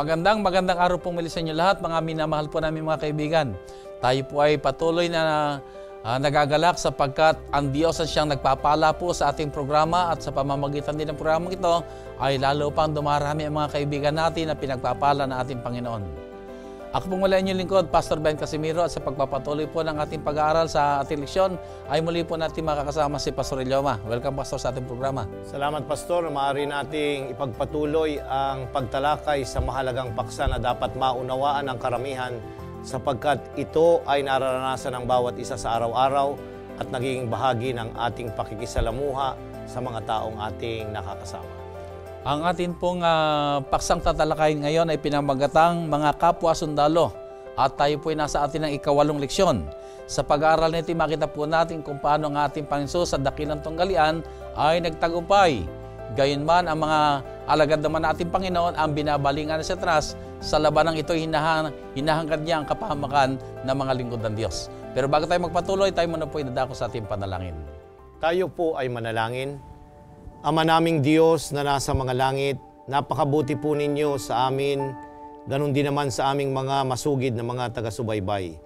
Magandang araw pong muli sa inyo lahat, mga minamahal po namin mga kaibigan. Tayo po ay patuloy na nagagalak sapagkat ang Diyos ang siyang nagpapala po sa ating programa at sa pamamagitan din ng programang ito ay lalo pang dumarami ang mga kaibigan natin na pinagpapala ng ating Panginoon. Ako pong muli inyong lingkod, Pastor Ben Casimiro, at sa pagpapatuloy po ng ating pag-aaral sa ating leksyon ay muli po natin makakasama si Pastor Elioma. Welcome, Pastor, sa ating programa. Salamat, Pastor. Maaari nating ipagpatuloy ang pagtalakay sa mahalagang paksa na dapat maunawaan ng karamihan sapagkat ito ay nararanasan ng bawat isa sa araw-araw at naging bahagi ng ating pakikisalamuha sa mga taong ating nakakasama. Ang atin pong paksang tatalakayin ngayon ay pinamagatang mga kapwa sundalo at tayo po ay nasa atin ng ika-8 leksyon. Sa pag-aaral nito, makita po natin kung paano ang ating Panginoon sa dakilang tunggalian ay nagtagumpay. Gayunman, ang mga alagad naman natin Panginoon ang binabalingan sa Satanas. Sa labanang ito, hinahangad niya ang kapahamakan ng mga lingkod ng Diyos. Pero bago tayo magpatuloy, tayo muna po idadako sa ating panalangin. Tayo po ay manalangin. Ama naming Diyos na nasa mga langit, napakabuti po ninyo sa amin, ganun din naman sa aming mga masugid na mga taga-subaybay.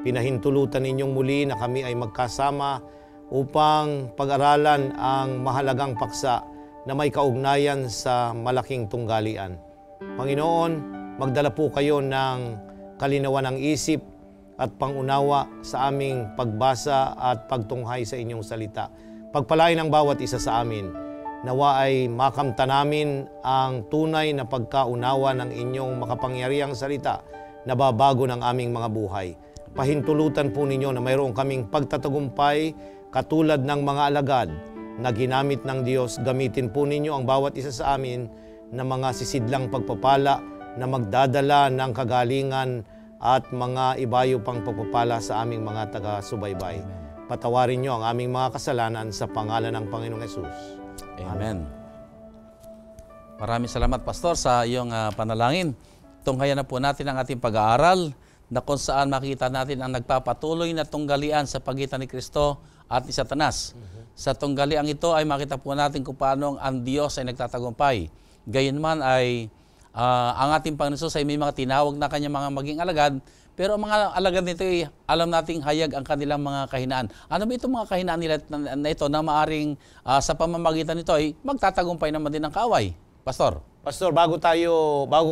Pinahintulutan ninyong muli na kami ay magkasama upang pag-aralan ang mahalagang paksa na may kaugnayan sa malaking tunggalian. Panginoon, magdala po kayo ng kalinawan ng isip at pangunawa sa aming pagbasa at pagtunghay sa inyong salita. Pagpalain ang bawat isa sa amin. Nawa ay makamta namin ang tunay na pagkaunawa ng inyong makapangyarihang salita na babago ng aming mga buhay. Pahintulutan po ninyo na mayroon kaming pagtatagumpay katulad ng mga alagad na ginamit ng Diyos. Gamitin po ninyo ang bawat isa sa amin na mga sisidlang pagpapala na magdadala ng kagalingan at mga ibayo pang pagpapala sa aming mga taga-subaybay. Patawarin niyo ang aming mga kasalanan sa pangalan ng Panginoong Hesus. Amen. Maraming salamat, Pastor, sa iyong panalangin. Tunghayan na po natin ang ating pag-aaral na kung saan makita natin ang nagpapatuloy na tunggalian sa pagitan ni Kristo at ni Satanas. Sa tunggalian ito ay makita po natin kung paano ang Diyos ay nagtatagumpay. Gayunman ay ang ating Panginoon ay may mga tinawag na kanyang mga maging alagad, pero ang mga alagad nito ay alam nating hayag ang kanilang mga kahinaan. Ano ba itong mga kahinaan nila na ito na maaring sa pamamagitan nito ay magtatagumpay naman din ng kaaway? Pastor. Pastor, bago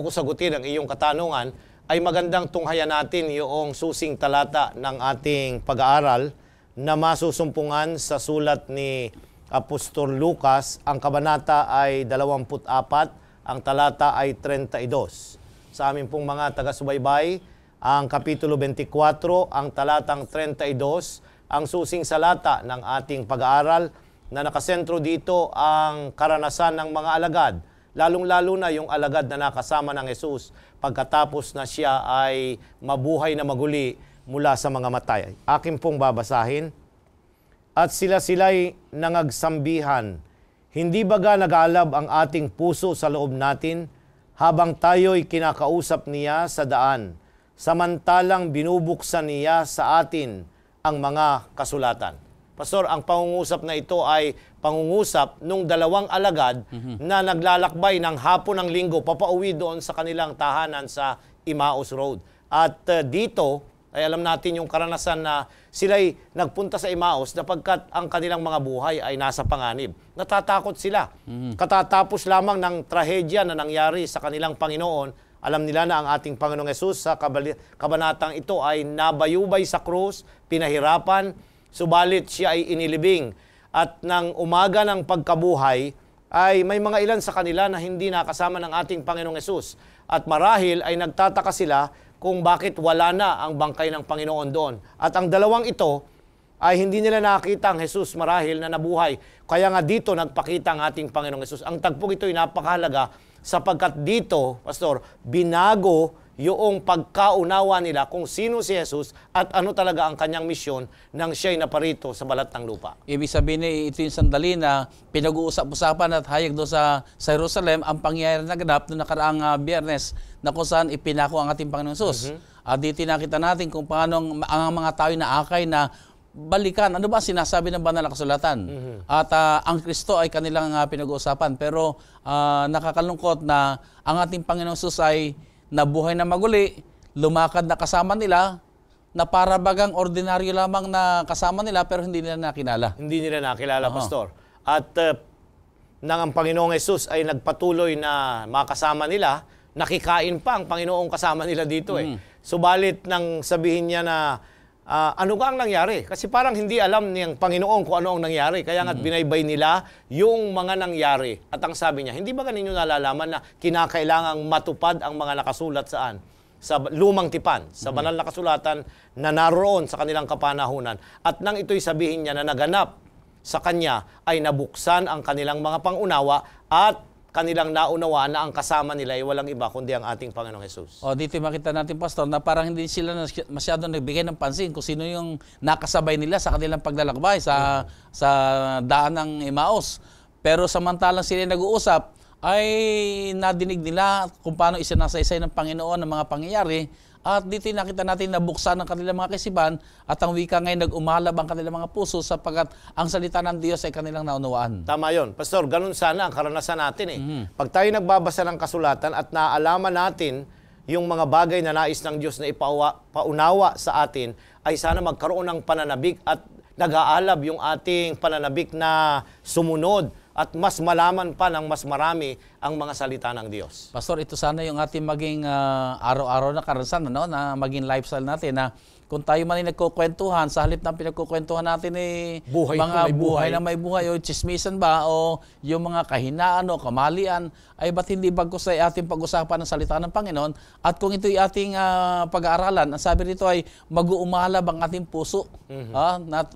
ko sagutin ang iyong katanungan, ay magandang tunghayan natin yung susing talata ng ating pag-aaral na masusumpungan sa sulat ni Apostol Lucas. Ang kabanata ay 24, ang talata ay 32. Sa amin pong mga taga-subaybay, ang Kapitulo 24, ang talatang 32, ang susing salata ng ating pag-aaral na nakasentro dito ang karanasan ng mga alagad, lalong-lalo na yung alagad na nakasama ng Hesus pagkatapos na siya ay mabuhay na maguli mula sa mga matay. Akin pong babasahin. At sila'y nangagsambihan, hindi baga nag-aalab ang ating puso sa loob natin habang tayo'y kinakausap niya sa daan, samantalang binubuksan niya sa atin ang mga kasulatan. Pastor, ang pangungusap na ito ay pangungusap nung dalawang alagad na naglalakbay ng hapon ng linggo papauwi doon sa kanilang tahanan sa Emmaus Road. At dito ay alam natin yung karanasan na sila'y nagpunta sa Emmaus sapagkat ang kanilang mga buhay ay nasa panganib. Natatakot sila. Katatapos lamang ng trahedya na nangyari sa kanilang Panginoon, alam nila na ang ating Panginoong Hesus sa kabanatang ito ay nabayubay sa krus, pinahirapan, subalit siya ay inilibing. At nang umaga ng pagkabuhay, ay may mga ilan sa kanila na hindi nakasama ng ating Panginoong Hesus. At marahil ay nagtataka sila kung bakit wala na ang bangkay ng Panginoon doon. At ang dalawang ito ay hindi nila nakita ang Hesus marahil na nabuhay. Kaya nga dito nagpakita ang ating Panginoong Hesus. Ang tagpong ito ay napakahalaga sapagkat dito, Pastor, binago yung pagkaunawa nila kung sino si Hesus at ano talaga ang kanyang misyon nang siya'y naparito sa balat ng lupa. Ibig sabihin ito yung sandali na pinag-uusap-usapan at hayag doon sa Jerusalem ang pangyayari na ganap noong nakaraang Biyernes na kung saan ipinako ang ating Panginoon Hesus. Dito nakita natin kung paano ang mga tao na akay na balikan. Ano ba sinasabi ng banal na kasulatan? At ang Kristo ay kanilang pinag-uusapan. Pero nakakalungkot na ang ating Panginoong Hesus ay nabuhay na maguli, lumakad na kasama nila, na para bagang ordinaryo lamang na kasama nila pero hindi nila nakilala. Hindi nila nakilala, Pastor. At nang ang Panginoong Hesus ay nagpatuloy na makasama nila, nakikain pa ang Panginoong kasama nila dito Subalit nang sabihin niya na ano nga ang nangyari? Kasi parang hindi alam niyang Panginoon kung ano ang nangyari. Kaya nga't binaybay nila yung mga nangyari. At ang sabi niya, hindi ba ninyo nalalaman na kinakailangang matupad ang mga nakasulat saan? Sa lumang tipan, sa banal na kasulatan na naroon sa kanilang kapanahunan. At nang ito'y sabihin niya na naganap sa kanya, ay nabuksan ang kanilang mga pangunawa at kanilang naunawaan na ang kasama nila ay walang iba kundi ang ating Panginoong Hesus. Dito makita natin, Pastor, na parang hindi sila masyadong nagbigay ng pansin kung sino yung nakasabay nila sa kanilang paglalakbay sa daan ng Emmaus. Pero samantalang sila nag-uusap, ay nadinig nila kung paano isinasaysay ng Panginoon ng mga pangyayari. At dito nakita natin na buksan ang kanilang mga kaisipan at ang wika ngayon nag-umalab ang kanilang mga puso sapagkat ang salita ng Diyos ay kanilang naunawaan. Tama yun. Pastor, ganun sana ang karanasan natin Pag tayo nagbabasa ng kasulatan at naalaman natin yung mga bagay na nais ng Diyos na ipaunawa sa atin, ay sana magkaroon ng pananabik at nag-aalab yung ating pananabik na sumunod at mas malaman pa ng mas marami ang mga salita ng Diyos. Pastor, ito sana yung ating maging araw-araw na karanasan, na maging lifestyle natin na kung tayo man ay nagkukwentuhan, sa halip ng pinagkukwentuhan natin mga buhay na may buhay o chismisan ba o yung mga kahinaan o kamalian, ay ba't hindi bagkus ay ating pag-usapan ng salita ng Panginoon? At kung ito'y ating pag-aaralan, ang sabi rito ay mag-uumalab ang ating puso.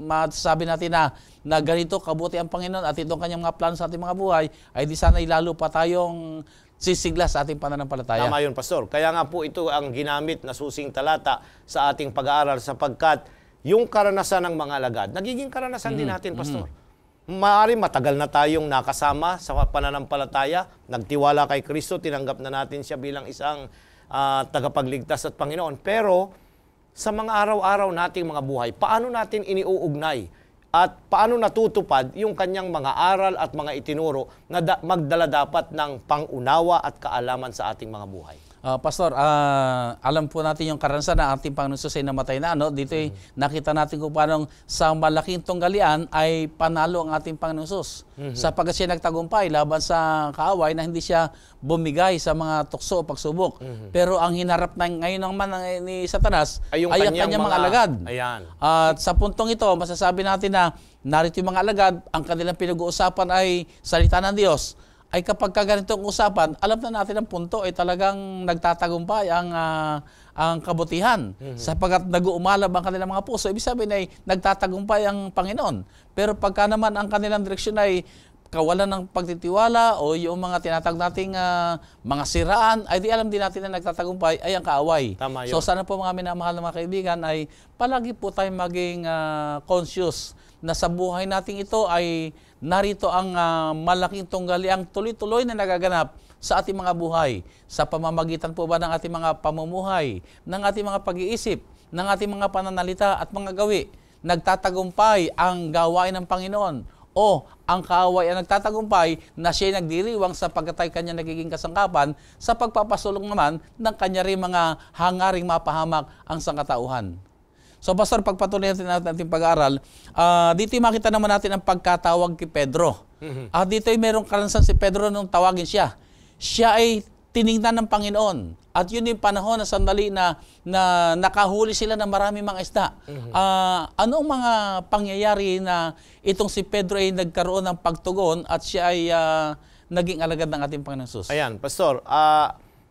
Masasabi natin na ganito kabuti ang Panginoon at itong kanyang mga plano sa ating mga buhay, ay di sana ilalo pa tayong sisigla sa ating pananampalataya. Tama yun, Pastor. Kaya nga po ito ang ginamit na susing talata sa ating pag-aaral sapagkat yung karanasan ng mga alagad, nagiging karanasan din natin, Pastor. Maaari matagal na tayong nakasama sa pananampalataya, nagtiwala kay Kristo, tinanggap na natin siya bilang isang tagapagligtas at Panginoon. Pero sa mga araw-araw nating mga buhay, paano natin iniuugnay at paano natutupad yung kanyang mga aral at mga itinuro na magdala dapat ng pangunawa at kaalaman sa ating mga buhay? Pastor, alam po natin yung karanasan na ating Panginoon Jesus ay namatay na. Dito ay nakita natin kung paano sa malaking tunggalian ay panalo ang ating Panginoon Jesus. Sapagkat siya nagtagumpay laban sa kaaway na hindi siya bumigay sa mga tukso o pagsubok. Pero ang hinarap na ngayon naman ni Satanas ay ang kanyang mga alagad. Ayan. At sa puntong ito, masasabi natin na narito yung mga alagad, ang kanilang pinag-uusapan ay salita ng Diyos. Ay kapag ganitong usapan, alam na natin ang punto ay talagang nagtatagumpay ang kabutihan. Sapagkat nag-uumalab ang kanilang mga puso, ibig sabihin ay nagtatagumpay ang Panginoon. Pero pagka naman ang kanilang direksyon ay kawalan ng pagtitiwala o yung mga tinatag nating mga siraan, ay di alam din natin na nagtatagumpay ay ang kaaway. Tama yun. So sana po mga minamahal na mga kaibigan ay palagi po tayong maging conscious na sa buhay nating ito ay narito ang malaking tunggaliang tuloy-tuloy na nagaganap sa ating mga buhay. Sa pamamagitan po ba ng ating mga pamumuhay, ng ating mga pag-iisip, ng ating mga pananalita at mga gawi, nagtatagumpay ang gawain ng Panginoon o ang kaaway ang nagtatagumpay na siya nagdiriwang sapagkat ay kanya nagiging kasangkapan sa pagpapasulong naman ng kanya rin mga hangaring mapahamak ang sangkatauhan. So, Pastor, pagpatuloy natin ating pag-aaral, dito makita naman natin ang pagkatawag kay Pedro. Dito ay merong karanasan si Pedro nung tawagin siya. Siya ay tiningnan ng Panginoon. At yun yung panahon na sandali na nakahuli sila ng maraming mga isda. Anong mga pangyayari na itong si Pedro ay nagkaroon ng pagtugon at siya ay naging alagad ng ating Panginoong Jesus? Ayan, Pastor,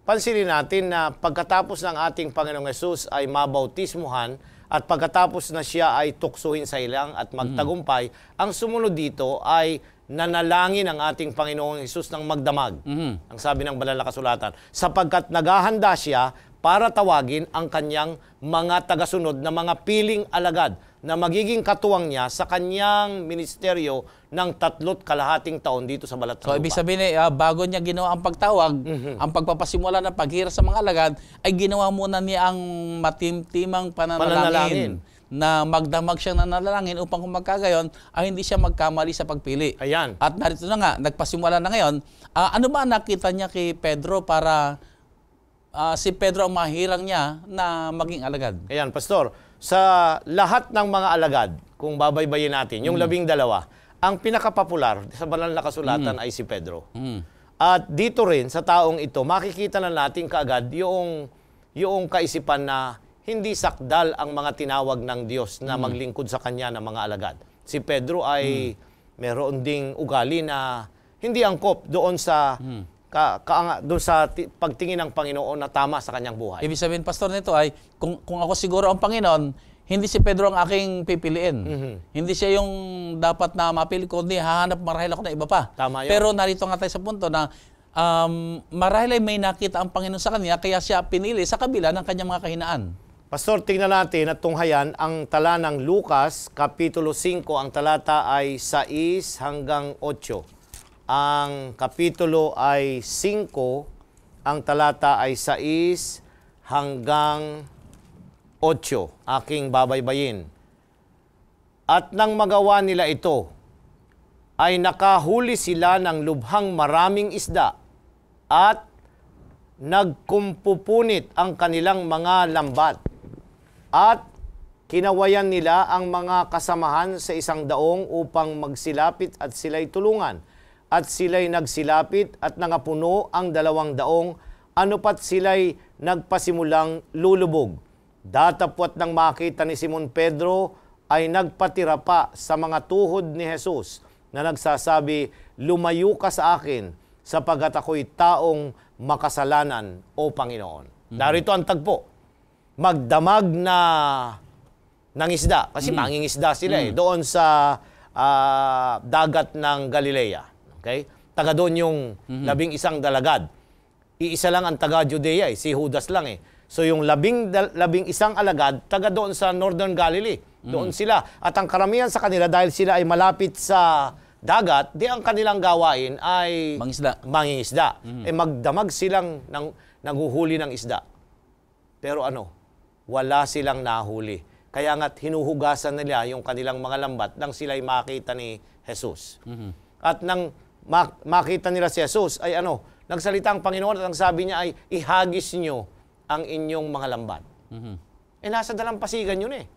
pansinin natin na pagkatapos ng ating Panginoong Jesus ay mabautismuhan at pagkatapos na siya ay tuksuhin sa ilang at magtagumpay, ang sumunod dito ay nanalangin ang ating Panginoong Hesus ng magdamag. Ang sabi ng banal na kasulatan, sapagkat naghahanda siya para tawagin ang kanyang mga tagasunod na mga piling alagad na magiging katuwang niya sa kanyang ministeryo ng 3.5 taon dito sa balat ng lupa. So, ibig sabihin bago niya ginawa ang pagtawag, ang pagpapasimula ng paghira sa mga alagad, ay ginawa muna niya ang matimtimang pananalangin. Na magdamag siyang nanalangin upang kung magkagayon ay hindi siya magkamali sa pagpili. Ayan. At narito na nga, nagpasimula na ngayon. Ano ba nakita niya kay Pedro para si Pedro ang mahirang niya na maging alagad. Ayan, Pastor. Sa lahat ng mga alagad, kung babaybayin natin, yung 12, ang pinakapopular sa banal na kasulatan ay si Pedro. At dito rin, sa taong ito, makikita na natin kaagad yung kaisipan na hindi sakdal ang mga tinawag ng Diyos na maglingkod sa Kanya ng mga alagad. Si Pedro ay meron ding ugali na hindi angkop doon sa pagtingin ng Panginoon na tama sa kanyang buhay. Ibig sabihin, Pastor, nito ay, kung ako siguro ang Panginoon, hindi si Pedro ang aking pipiliin. Hindi siya yung dapat na mapili ko, kundi hahanap marahil ako na iba pa. Tama yun. Pero narito nga tayo sa punto na marahil ay may nakita ang Panginoon sa kanya, kaya siya pinili sa kabila ng kanyang mga kahinaan. Pastor, tingnan natin at tunghayan ang tala ng Lucas, Kapitulo 5, ang talata ay 6 hanggang 8. Ang kapitulo ay 5, ang talata ay 6 hanggang 8. Aking babaybayin. At nang magawa nila ito, ay nakahuli sila ng lubhang maraming isda at nagkumpupunit ang kanilang mga lambat. At kinawayan nila ang mga kasamahan sa isang daong upang magsilapit at sila'y tulungan. At sila'y nagsilapit at nangapuno ang 2 daong, anupat sila'y nagpasimulang lulubog. Datapwat nang makita ni Simon Pedro, ay nagpatira pa sa mga tuhod ni Jesus na nagsasabi, "Lumayo ka sa akin, sapagat ako'y taong makasalanan, O Panginoon." Narito ang tagpo. Magdamag ng isda, kasi mangingisda sila doon sa dagat ng Galilea. Okay? Taga doon yung 11 dalagad. Iisa lang ang taga Judea, si Judas lang eh. So yung 11 alagad, taga doon sa Northern Galilee. Doon sila. At ang karamihan sa kanila, dahil sila ay malapit sa dagat, di ang kanilang gawain ay mangingisda. Magdamag silang nanghuhuli ng isda. Pero wala silang nahuli. Kaya nga't hinuhugasan nila yung kanilang mga lambat nang sila'y makita ni Jesus. At nang makita nila si Jesus, ay nagsalita ang Panginoon at ang sabi niya ay, ihagis nyo ang inyong mga lambat. Nasa dalampasigan yun eh.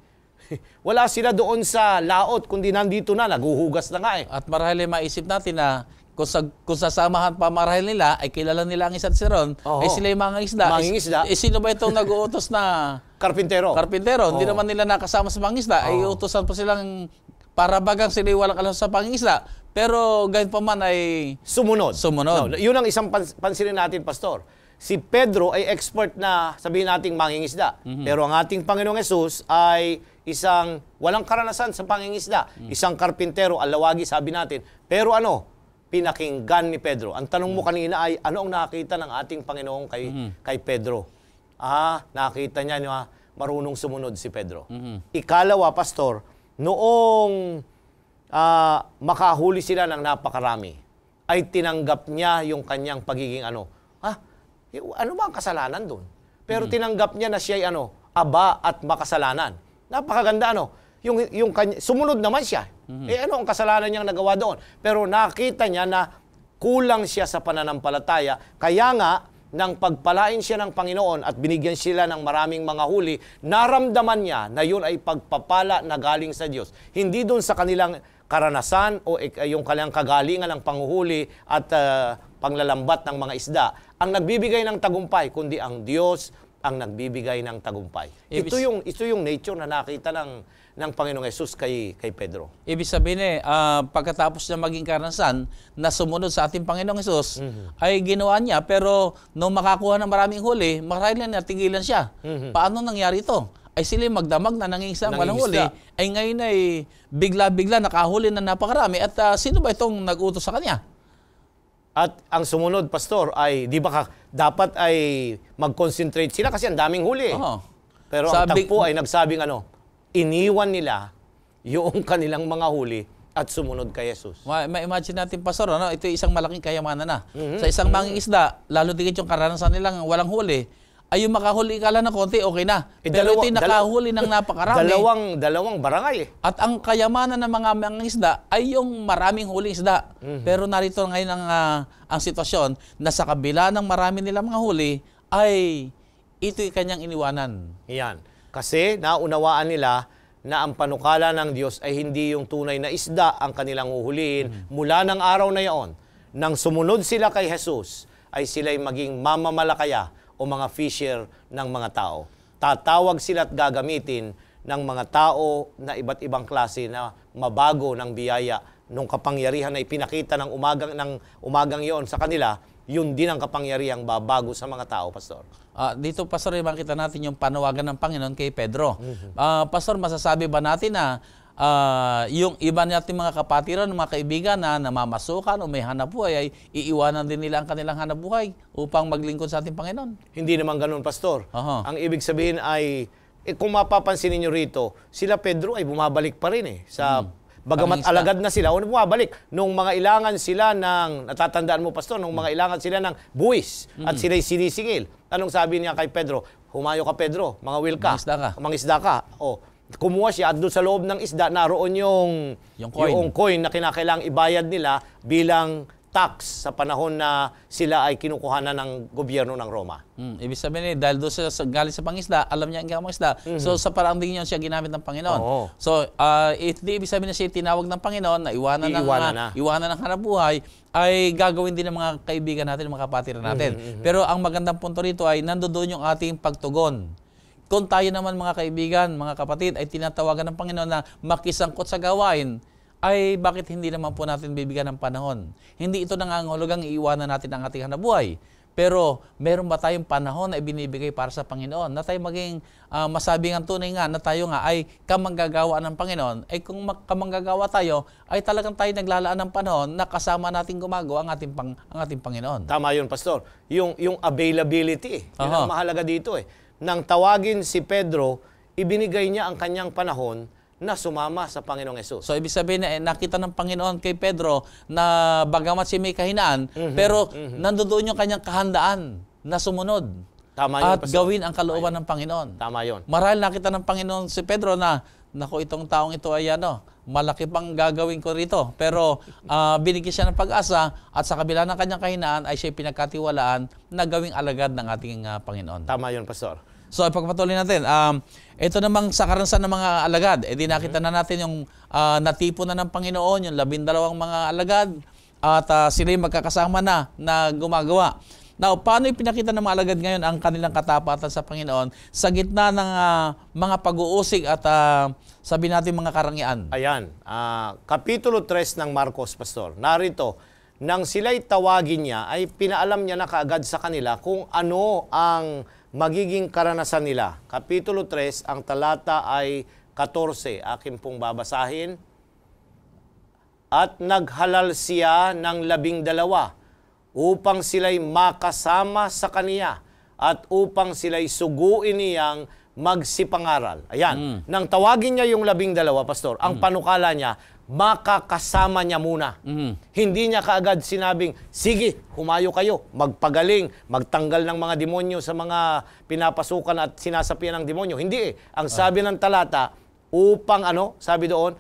Wala sila doon sa laot, kundi nandito na, naguhugas na nga eh. At marahil ay maisip natin na kung sasamahan pa marahil nila, ay kilala nila ang isa't si Ron, ay sila yung mga isda. Mangingisda. Sino ba itong nag-uutos na Karpintero. Hindi naman nila nakasama sa pangingisda. Ay utusan pa silang para bagang sila walang alam sa pangingisda. Pero gayon pa man ay Sumunod. sumunod. Yun ang isang pansinin natin, Pastor. Si Pedro ay expert na sabihin nating mangingisda. Pero ang ating Panginoong Hesus ay isang walang karanasan sa pangingisda. Isang karpintero, alawagi sabi natin. Pero pinakinggan ni Pedro. Ang tanong mo kanina ay, ano ang nakita ng ating Panginoon kay Pedro? Nakita niya na marunong sumunod si Pedro. Ikalawa, Pastor, noong makahuli sila ng napakarami, ay tinanggap niya yung kanyang pagiging ano ba ang kasalanan doon? Pero tinanggap niya na siya ay aba at makasalanan. Napakaganda yung sumunod naman siya. Ano ang kasalanan niyang nagawa doon? Pero nakita niya na kulang siya sa pananampalataya. Kaya nga, nang pagpalain siya ng Panginoon at binigyan sila ng maraming mga huli, naramdaman niya na yun ay pagpapala na galing sa Diyos. Hindi doon sa kanilang karanasan o yung kanilang kagalingan ng panghuhuli at panglalambat ng mga isda ang nagbibigay ng tagumpay, kundi ang Diyos ang nagbibigay ng tagumpay. Ito yung nature na nakita ng Panginoong Hesus kay Pedro. Ibig sabihin pagkatapos niya maging karanasan na sumunod sa ating Panginoong Hesus, ay ginawa niya, pero nung makakuha ng maraming huli, marahil na natigilan siya. Paano nangyari ito? Ay sila magdamag na nangingisda walang huli, ay ngayon ay bigla-bigla nakahuli na napakarami. At sino ba itong nag-utos sa kanya? At ang sumunod, Pastor, ay di ba dapat ay mag-concentrate sila kasi ang daming huli. Pero ang tagpo ay nagsabing iniwan nila yung kanilang mga huli at sumunod kay Jesus. Ma-imagine natin, Pastor, ito ay isang malaking kayamanan na. Sa isang mangingisda, lalo digit yung karanasan nilang walang huli, ay yung makahuli ka lang ng konti, okay na. Pero ito'y nakahuli ng napakarami. Dalawang barangay. At ang kayamanan ng mga mangingisda ay yung maraming huling isda. Pero narito ngayon ang sitwasyon na sa kabila ng marami nilang mga huli, ay ito'y kanyang iniwanan. Yan. Kasi naunawaan nila na ang panukala ng Diyos ay hindi yung tunay na isda ang kanilang uhulihin. Mula ng araw na yaon, nang sumunod sila kay Jesus, ay sila'y maging mamamalakaya o mga fisher ng mga tao. Tatawag sila at gagamitin ng mga tao na iba't ibang klase na mabago ng biyaya nung kapangyarihan na ipinakita ng umagang iyon sa kanila, yun din ang kapangyarihang babago sa mga tao, Pastor. Dito, Pastor, makita natin yung panawagan ng Panginoon kay Pedro. Pastor, masasabi ba natin na yung iba natin mga kapatiran, mga kaibigan na namamasukan o may hanapbuhay ay iiwanan din nila ang kanilang hanapbuhay upang maglingkod sa ating Panginoon? Hindi naman ganun, Pastor. Ang ibig sabihin ay, kung mapapansin niyo rito, sila Pedro ay bumabalik pa rin sa bagamat alagad na sila, bumabalik. Nung mga ilangan sila ng, natatandaan mo, Pastor, nung mga ilangan sila ng buwis at sila'y sinisingil. Anong sabi niya kay Pedro? Humayo ka, Pedro, mga will ka, mangisda ka. Kumuha siya at doon sa loob ng isda, naroon yung coin na kinakailangang ibayad nila bilang tax sa panahon na sila ay kinukuhanan ng gobyerno ng Roma. Ibig sabihin dahil doon siya galing sa pangisda, alam niya ang mangisda. So sa parang din yun siya ginamit ng Panginoon. So di ibig sabihin na siya tinawag ng Panginoon na iwanan ng hanapbuhay, ay gagawin din ng mga kaibigan natin, mga kapatiran natin. Pero ang magandang punto rito ay nandoon yung ating pagtugon. Kung tayo naman mga kaibigan, mga kapatid, ay tinatawagan ng Panginoon na makisangkot sa gawain, ay bakit hindi naman po natin bibigyan ng panahon? Hindi ito nangangahulugang iiwanan natin ang ating hanapbuhay. Pero meron ba tayong panahon na ibinibigay para sa Panginoon? Na tayo maging masabing ang tunay nga na tayo nga ay kamanggagawa ng Panginoon. Ay kung kamanggagawa tayo, ay talagang tayo naglalaan ng panahon na kasama natin gumagawa ang ating Panginoon. Tama yun, Pastor. Yung availability. Yun ang mahalaga dito. Nang tawagin si Pedro, ibinigay niya ang kanyang panahon na sumama sa Panginoong Hesus. So, ibig sabihin na nakita ng Panginoon kay Pedro na bagamat si may kahinaan, pero nandoon yung kanyang kahandaan na sumunod. Tama yun, at Pastor, gawin ang kalooban ng Panginoon. Tama yun. Marahil nakita ng Panginoon si Pedro na, naku, itong taong ito ay malaki pang gagawin ko rito. Pero binigyan siya ng pag-asa at sa kabila ng kanyang kahinaan ay siya pinagkatiwalaan na gawing alagad ng ating Panginoon. Tama yun, Pastor. So, ipagpatuloy natin. Ito namang sa karansan ng mga alagad, di nakita na natin yung natipon na ng Panginoon, yung 12 mga alagad, at sila'y magkakasama na gumagawa. Now, paano ipinakita ng mga alagad ngayon ang kanilang katapatan sa Panginoon sa gitna ng mga pag-uusig at sabi natin mga karangian? Ayan. Kapitulo 3 ng Marcos, Pastor. Narito, nang sila'y tawagin niya, ay pinaalam niya na kaagad sa kanila kung ano ang magiging karanasan nila. Kapitulo 3, ang talata ay 14. Akin pong babasahin. At naghalal siya ng 12 upang sila'y makasama sa kaniya at upang sila'y suguin niyang magsipangaral. Ayan. Nang tawagin niya yung 12, Pastor, ang panukala niya, makakasama niya muna. Hindi niya kaagad sinabing, sige, humayo kayo, magpagaling, magtanggal ng mga demonyo sa mga pinapasukan at sinasapian ng demonyo. Hindi Ang sabi ng talata, upang sabi doon,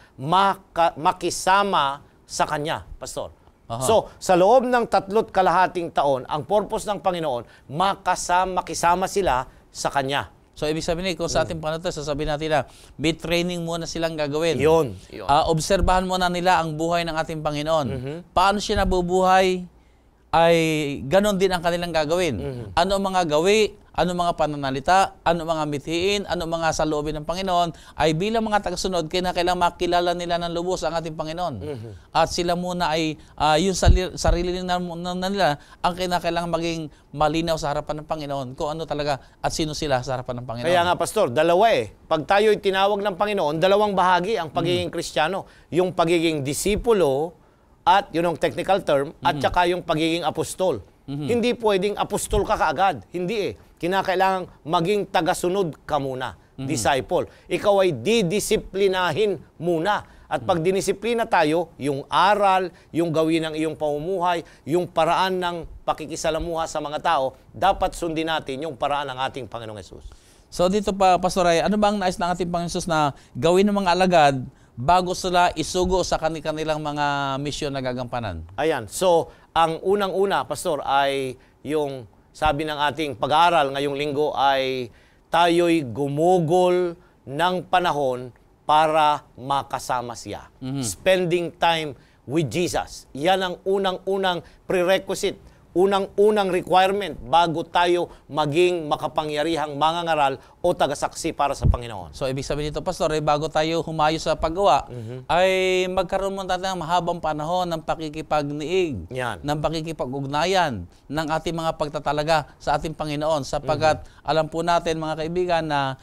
makisama sa kanya, Pastor. So, sa loob ng 3.5 taon, ang purpose ng Panginoon, makisama sila sa kanya. So, ibig sabihin kung sa ating panahon, sasabihin natin na may training muna silang gagawin. Yun. Obserbahan muna nila ang buhay ng ating Panginoon. Paano siya nabubuhay, ay ganon din ang kanilang gagawin. Ano ang mga gawi, ano mga pananalita, ano mga mithiin, ano mga saloobin ng Panginoon, ay bilang mga tagasunod, kailangang makilala nila ng lubos ang ating Panginoon. At sila muna ay, yung sarili nila ang kailangang maging malinaw sa harapan ng Panginoon, kung ano talaga at sino sila sa harapan ng Panginoon. Kaya nga, Pastor, dalawa Pag tayo'y tinawag ng Panginoon, dalawang bahagi ang pagiging Kristiyano. Yung pagiging disipulo, at yun ang technical term, at saka yung pagiging apostol. Hindi pwedeng apostol ka kaagad. Hindi Kinakailangang maging tagasunod ka muna, disciple. Ikaw ay didisiplinahin muna. At pag dinisiplina tayo, yung aral, yung gawin ng iyong pamumuhay, yung paraan ng pakikisalamuha sa mga tao, dapat sundin natin yung paraan ng ating Panginoong Hesus. So dito pa, Pastor Ray, ano ba ang nais ng ating Panginoon Hesus na gawin ng mga alagad bago sila isugo sa kanilang mga misyon na gagampanan? Ayan. So, ang unang-una, Pastor, ay yung sabi ng ating pag-aaral ngayong linggo ay tayo'y gumugol ng panahon para makasama siya. Spending time with Jesus. Yan ang unang-unang prerequisite, unang-unang requirement bago tayo maging makapangyarihang mangangaral o tagasaksi para sa Panginoon. So, ibig sabihin nito, Pastor, bago tayo humayo sa paggawa, ay magkaroon muna tayo ng mahabang panahon ng pakikipagniig, Yan. ng pakikipag-ugnayan, ng ating mga pagtatalaga sa ating Panginoon. Sapagkat alam po natin, mga kaibigan, na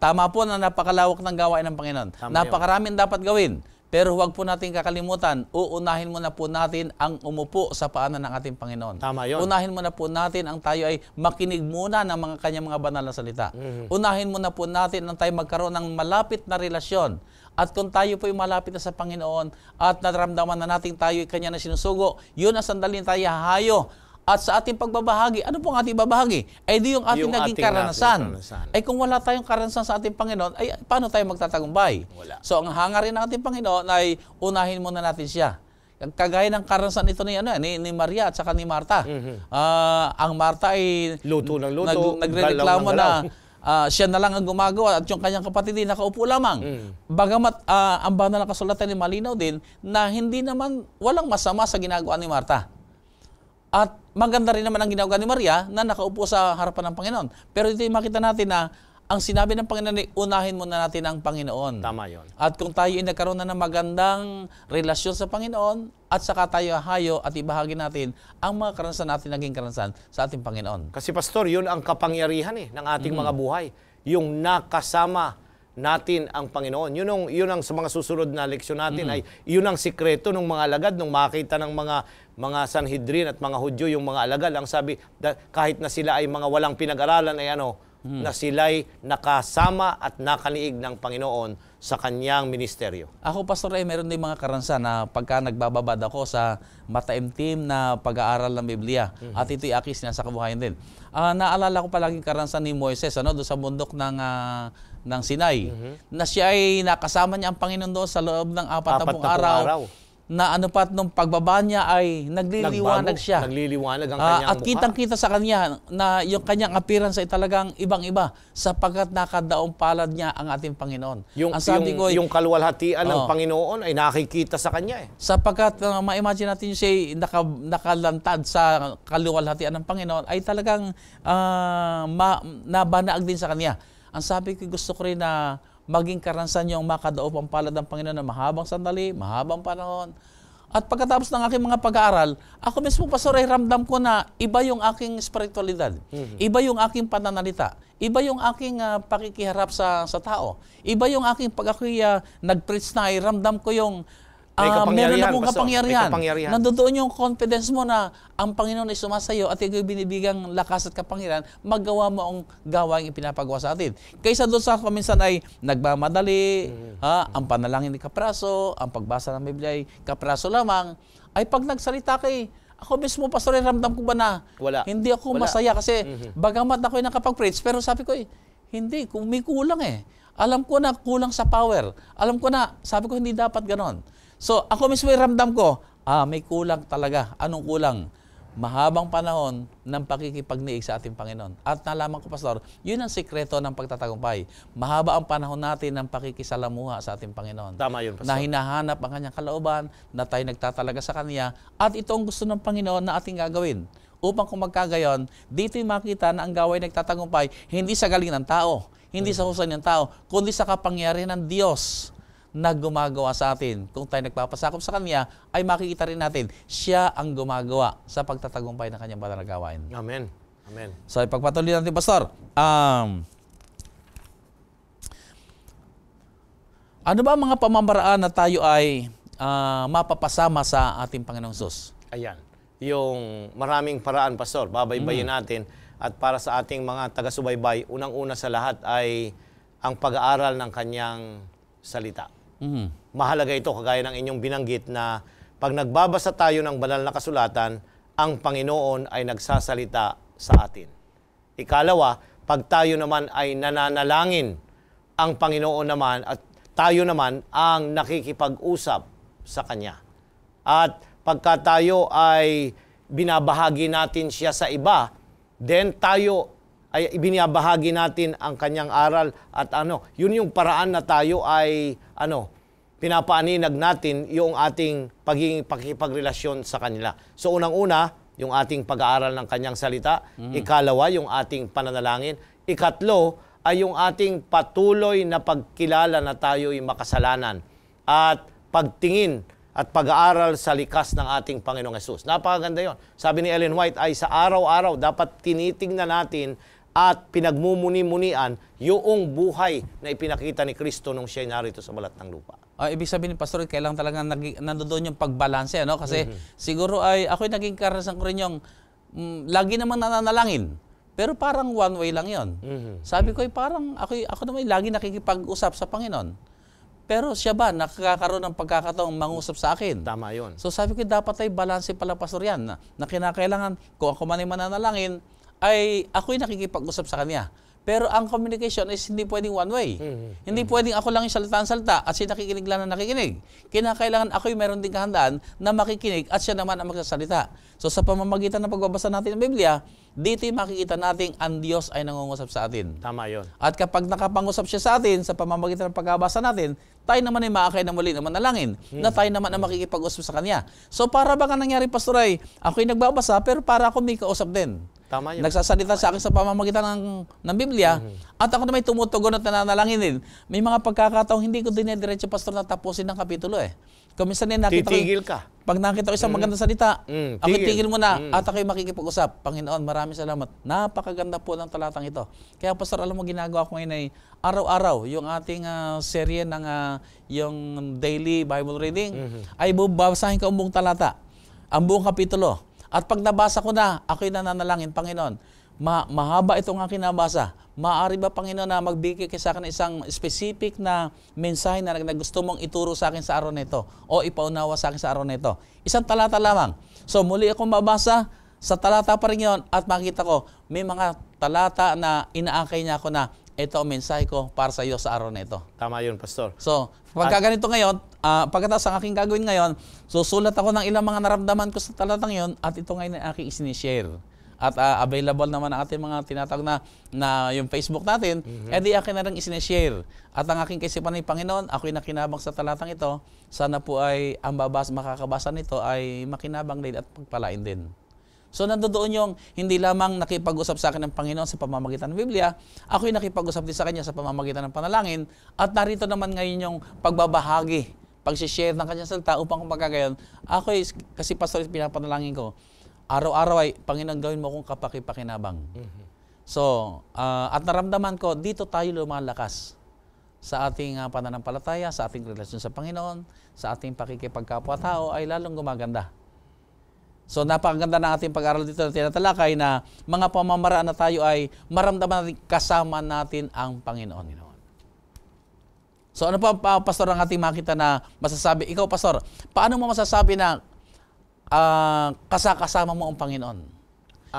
tama po na napakalawak ng gawain ng Panginoon. Napakaraming dapat gawin. Pero huwag po natin kakalimutan, uunahin muna po natin ang umupo sa paanan ng ating Panginoon. Tama yun. Unahin muna po natin ang tayo ay makinig muna ng mga kanyang mga banal na salita. Unahin muna po natin ang tayo magkaroon ng malapit na relasyon. At kung tayo po ay malapit na sa Panginoon at naramdaman na natin tayo ay kanya na sinusugo, yun ang sandaling tayo hahayo. At sa ating pagbabahagi, ano pong ating babahagi? Ay di yung ating naging karanasan. Ay kung wala tayong karanasan sa ating Panginoon, ay paano tayo magtatagumpay? Wala. So ang hangarin ng ating Panginoon ay unahin muna natin siya. Kagaya ng karanasan ito ni Maria at saka ni Marta. Ang Marta ay Luto ng luto, nagrereklamo galaw ng na siya na lang ang gumagawa at yung kanyang kapatid din nakaupo lamang. Bagamat ang banal na kasulatan ni malinaw din na hindi naman walang masama sa ginagawa ni Marta. At maganda rin naman ang ginagawa ni Maria na nakaupo sa harapan ng Panginoon. Pero ito yung makita natin na ang sinabi ng Panginoon ay unahin muna natin ang Panginoon. Tama yun. At kung tayo ay nagkaroon na ng magandang relasyon sa Panginoon at saka tayo hayo at ibahagi natin ang mga karanasan natin naging karanasan sa ating Panginoon. Kasi Pastor, yun ang kapangyarihan ng ating mga buhay. Yung nakasama natin ang Panginoon. Yun ang sa mga susunod na leksyon natin ay yun ang sikreto ng mga alagad nung makita ng mga Sanhedrin at mga Hudyo yung mga alagad. Ang sabi, kahit na sila ay mga walang pinag-aralan ay na sila'y nakasama at nakaliig ng Panginoon sa kanyang ministeryo. Ako, Pastor, meron din mga karanasan na pagka nagbababad ako sa mataimtim na pag-aaral ng Biblia. At ito'y aking sinasakabuhayan din. Naalala ko palaging karanasan ni Moises doon sa bundok ng Sinai, na siya ay nakasama niya ang Panginoon doon sa loob ng 40 araw. Na nung pagbaba niya ay nagliliwanag siya. Nagliliwanag ang kanyang at mukha. kitang-kita sa kanya na yung kanyang appearance ay talagang ibang-iba sapagkat nakadaong palad niya ang ating Panginoon. Yung kaluwalhatian ng Panginoon ay nakikita sa kanya. Sapagkat ma-imagine natin siya nakalantad sa kaluwalhatian ng Panginoon ay talagang nabanaag din sa kanya. Ang sabi ko, gusto ko rin na maging karanasan yung makadaop ang palad ng Panginoon na mahabang sandali, mahabang panahon. At pagkatapos ng aking mga pag-aaral, ako mismo, Pastor, ay ramdam ko na iba yung aking spiritualidad. Iba yung aking pananalita. Iba yung aking pakikiharap sa tao. Iba yung aking pag ako'y nag-preach na ay ramdam ko yung meron akong kapangyarihan. Nandoon yung confidence mo na ang Panginoon ay sumasayo at ikaw binibigang lakas at kapangyarihan, maggawa mo ang gawaing ipinapagawa sa atin. Kaysa doon sa kaminsan ay nagmamadali, ang panalangin ni kapraso, ang pagbasa ng Biblia ay kapraso lamang, ay pag nagsalita kay ako mismo, Pastor, ramdam ko ba na hindi ako masaya kasi bagamat ako ay nakapag-preach, pero sabi ko hindi, kung may kulang Alam ko na kulang sa power. Alam ko na, sabi ko hindi dapat ganon. So, ako mismo ramdam ko, may kulang talaga. Anong kulang? Mahabang panahon ng pakikipagniig sa ating Panginoon. At nalaman ko, Pastor, yun ang sikreto ng pagtatagumpay. Mahaba ang panahon natin ng pakikisalamuha sa ating Panginoon. Tama yun, Pastor. Na hinahanap ang kanyang kalooban, na tayo nagtatalaga sa Kanya, at ito ang gusto ng Panginoon na ating gagawin. Upang kung magkagayon, dito'y makita na ang gawain nagtatagumpay, hindi sa galing ng tao, hindi sa husay ng tao, kundi sa kapangyarihan ng Diyos na gumagawa sa atin. Kung tayo nagpapasakop sa Kanya, ay makikita rin natin, siya ang gumagawa sa pagtatagumpay ng Kanyang banal na gawain. Amen. Amen. So, ipagpatuloy natin, Pastor. Ano ba ang mga pamamaraan na tayo ay mapapasama sa ating Panginoong Sus? Ayan. Yung maraming paraan, Pastor, babaybayin natin. At para sa ating mga taga-subaybay, unang-una sa lahat ay ang pag-aaral ng Kanyang salita. Mahalaga ito, kagaya ng inyong binanggit, na pag nagbabasa tayo ng banal na kasulatan, ang Panginoon ay nagsasalita sa atin. Ikalawa, pag tayo naman ay nananalangin, ang Panginoon naman at tayo naman ang nakikipag-usap sa Kanya. At pagka tayo ay binabahagi natin siya sa iba, then tayo ay ibinabahagi natin ang kanyang aral at yun yung paraan na tayo ay pinapaaninag natin yung ating pakikipagrelasyon sa kanila. So unang-una, yung ating pag-aaral ng kanyang salita. Ikalawa, yung ating pananalangin. Ikatlo, ay yung ating patuloy na pagkilala na tayo'y makasalanan. At pagtingin at pag-aaral sa likas ng ating Panginoong Hesus. Napakaganda yon. Sabi ni Ellen White ay sa araw-araw dapat tinitingnan natin at pinagmumuni-munian yung buhay na ipinakita ni Kristo nung siya'y narito sa balat ng lupa. Ibig sabihin, Pastor, kailangan talaga nandoon yung pagbalanse, kasi siguro ay ako'y naging karanasan ko rin yung lagi naman nananalangin. Pero parang one way lang yon. Sabi ko, parang ako naman lagi nakikipag-usap sa Panginoon. Pero siya ba nakakaroon ng pagkakataong mangusap sa akin? Tama yon. So sabi ko, dapat ay balanse pala, Pastor, yan. Na kinakailangan, kung ako man ay mananalangin, ay ako'y nakikipag-usap sa kanya. Pero ang communication is hindi pwedeng one way. Hindi pwedeng ako lang yung salita at siya nakikinig lang na nakikinig. Kinakailangan ako'y meron din kahandaan na makikinig at siya naman ang magsasalita. So sa pamamagitan ng pagbabasa natin ng Biblia, dito'y makikita natin ang Diyos ay nangungusap sa atin. Tama yon. At kapag nakapangusap siya sa atin sa pamamagitan ng pagbabasa natin, tayo naman ay maakay na muli na manalangin na tayo naman ang makikipag-usap sa Kanya. So para ba ka nangyari, Pastor, ay ako'y nagbabasa pero para ako may kausap din. Tama yun. Nagsasalita sa akin sa pamamagitan ng Biblia at ako na may tumutugon at nananalangin din. May mga pagkakataong hindi ko dinediretso, Pastor, na tapusin ng kapitulo Kung minsan nakita titigil ka. Pag nakita ko isang magandang salita, ako tigil muna at ako'y makikipag-usap. Panginoon, maraming salamat. Napakaganda po ng talatang ito. Kaya, Pastor, alam mo, ginagawa ko ngayon ay araw-araw yung ating serye ng yung daily Bible reading ay babasahin ko ang buong talata, ang buong kapitulo. At pag nabasa ko na, ako'y nananalangin, Panginoon, mahaba itong aking nabasa. Maaari ba, Panginoon, na magbigay kayo sa akin isang specific na mensahe na gusto mong ituro sa akin sa araw na ito o ipaunawa sa akin sa araw na ito? Isang talata lamang. So muli akong mabasa sa talata pa rin yun at makita ko may mga talata na inaakay niya ako na ito ang mensahe ko para sa iyo sa araw na ito. Tama yun, Pastor. So, pagka ganito ngayon, pagkatapos ang aking gagawin ngayon, susulat ako ng ilang mga naramdaman ko sa talatang yun at ito ngayon ang aking isinishare. At available naman ang ating mga tinatawag na yung Facebook natin, edi akin na rin isinishare. At ang aking kaisipan ng Panginoon, ako'y nakinabang sa talatang ito, sana po ay ang makakabasa nito ay makinabang din at pagpalain din. So nandoon yung hindi lamang nakipag-usap sa akin ng Panginoon sa pamamagitan ng Biblia, ako'y nakipag-usap din sa Kanya sa pamamagitan ng panalangin, at narito naman ngayon yung pagbabahagi, pag-share ng Kanyang salita upang kumagagayon. Ako'y, kasi Pastor, pinapanalangin ko, araw-araw ay, Panginoon, gawin mo akong kapakipakinabang. So, at naramdaman ko, dito tayo lumalakas sa ating pananampalataya, sa ating relasyon sa Panginoon, sa ating pakikipagkapwa-tao, ay lalong gumaganda. So napakaganda ng ating pag-aaral dito na tinatalakay na mga pamamaraan na tayo ay maramdaman natin kasama natin ang Panginoon. So ano pa, Pastor, ang ating makita na masasabi? Ikaw, Pastor, paano mo masasabi na kasama mo ang Panginoon?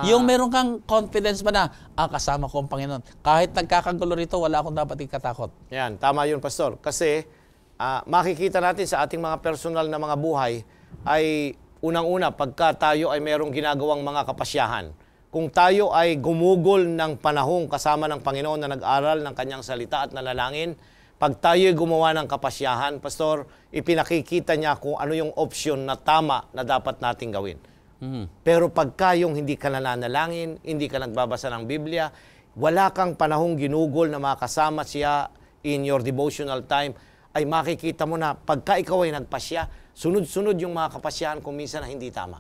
Yung meron kang confidence ba na kasama ko ang Panginoon? Kahit nagkakagulo rito, wala akong dapat ikatakot. Yan, tama yun, Pastor. Kasi makikita natin sa ating mga personal na mga buhay ay unang-una, pagka tayo ay merong ginagawang mga kapasyahan. Kung tayo ay gumugol ng panahong kasama ng Panginoon na nag-aral ng Kanyang salita at nanalangin, pag tayo ay gumawa ng kapasyahan, Pastor, ipinakikita niya kung ano yung option na tama na dapat nating gawin. Pero pagka yung hindi ka nananalangin, hindi ka nagbabasa ng Biblia, wala kang panahong ginugol na makasama siya in your devotional time, ay makikita mo na pagka ikaw ay nagpasya, sunod-sunod yung mga kapasyahan kung minsan na hindi tama.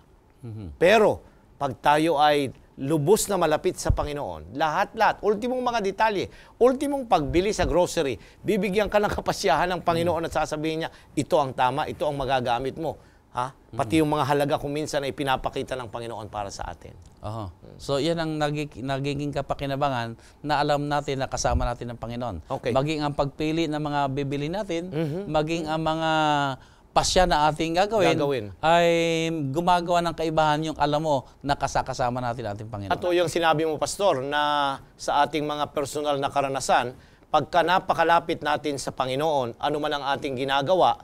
Pero, pag tayo ay lubos na malapit sa Panginoon, lahat-lahat, ultimong mga detalye, ultimong pagbili sa grocery, bibigyan ka ng kapasyahan ng Panginoon at sasabihin niya, ito ang tama, ito ang magagamit mo. Pati yung mga halaga kung minsan ay pinapakita ng Panginoon para sa atin. So, yan ang nagiging kapakinabangan na alam natin na kasama natin ng Panginoon. Okay. Maging ang pagpili ng mga bibili natin, maging ang mga pasya na ating gagawin, ay gumagawa ng kaibahan yung alam mo na kasama natin ating Panginoon. At yung sinabi mo, Pastor, na sa ating mga personal na karanasan, pagka napakalapit natin sa Panginoon, ano man ang ating ginagawa,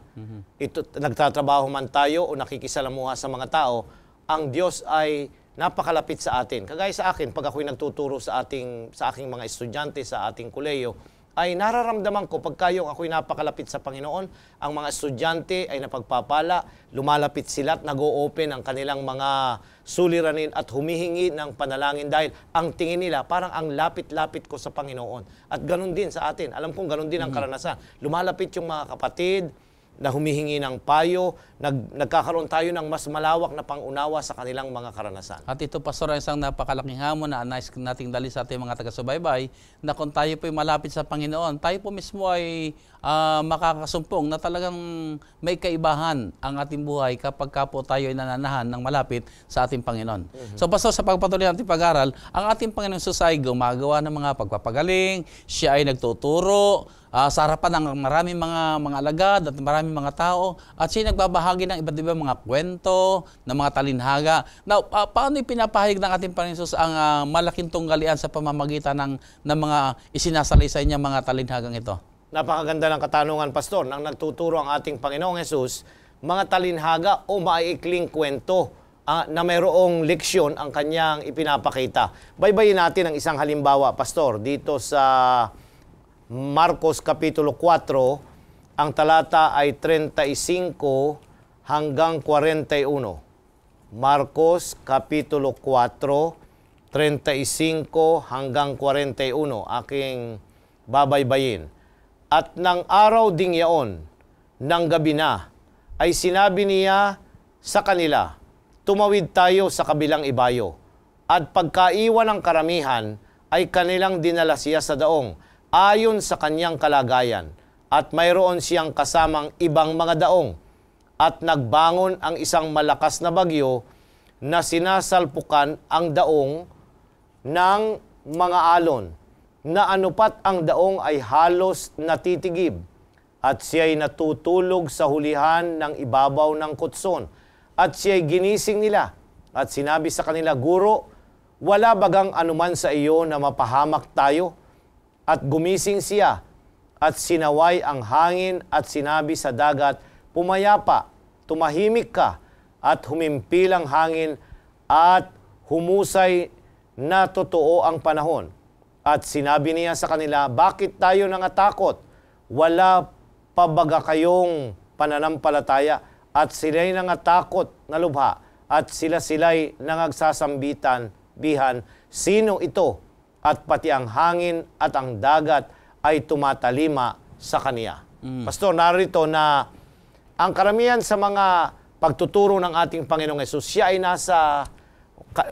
ito, nagtatrabaho man tayo o nakikisalamuha sa mga tao, ang Diyos ay napakalapit sa atin. Kagaya sa akin, pag ako'y nagtuturo sa aking mga estudyante sa ating kolehiyo, ay nararamdaman ko pagka yung ako'y napakalapit sa Panginoon, ang mga estudyante ay napagpapala, lumalapit sila at nag-o-open ang kanilang mga suliranin at humihingi ng panalangin dahil ang tingin nila parang ang lapit-lapit ko sa Panginoon. At ganun din sa atin. Alam kong ganun din ang karanasan. Lumalapit yung mga kapatid na humihingi ng payo, nagkakaroon tayo ng mas malawak na pangunawa sa kanilang mga karanasan. At ito, Pastor, ay isang napakalaking hamon na nais nating dali sa ating mga taga-subaybay na kung tayo po'y malapit sa Panginoon, tayo po mismo ay makakasumpong na talagang may kaibahan ang ating buhay kapag po tayo ay nananahan ng malapit sa ating Panginoon. So, Pastor, sa pagpatuloy natin pag-aral, ang ating Panginoon Jesus ay gumagawa ng mga pagpapagaling, siya ay nagtuturo, sa harapan ng maraming mga alagad at maraming mga tao, at siya nagbabahagi ng iba't ibang mga kwento, ng mga talinhaga. Now, paano ipinapahayag ng ating Panginoon Jesus ang malaking tunggalian sa pamamagitan ng mga isinasalaysay niya mga talinhagang ito? Napakaganda ng katanungan, Pastor. Nang nagtuturo ang ating Panginoong Jesus, mga talinhaga o maiikling kwento na mayroong leksyon ang kanyang ipinapakita. Baybayin natin ang isang halimbawa, Pastor, dito sa Marcos Kapitulo 4, ang talata ay 35 hanggang 41. Marcos Kapitulo 4, 35 hanggang 41. Aking babaybayin. At ng araw ding yaon, ng gabi na, ay sinabi niya sa kanila, tumawid tayo sa kabilang ibayo. At pagkaiwan ng karamihan, ay kanilang dinala siya sa daong, ayon sa kanyang kalagayan, at mayroon siyang kasamang ibang mga daong, at nagbangon ang isang malakas na bagyo na sinasalpukan ang daong ng mga alon, na anupat ang daong ay halos natitigib, at siya'y natutulog sa hulihan ng ibabaw ng kutson, at siya'y ginising nila, at sinabi sa kanila, Guro, wala bagang anuman sa iyo na mapahamak tayo? At gumising siya, at sinaway ang hangin, at sinabi sa dagat, pumayapa, tumahimik ka, at humimpi ang hangin, at humusay na totoo ang panahon. At sinabi niya sa kanila, bakit tayo nangatakot? Wala pa baga kayong pananampalataya? At sila'y nangatakot na lubha, at sila'y nangagsasambitan, bihan, sino ito? At pati ang hangin at ang dagat ay tumatalima sa kaniya. Pastor, narito na ang karamihan sa mga pagtuturo ng ating Panginoong Hesus, siya ay nasa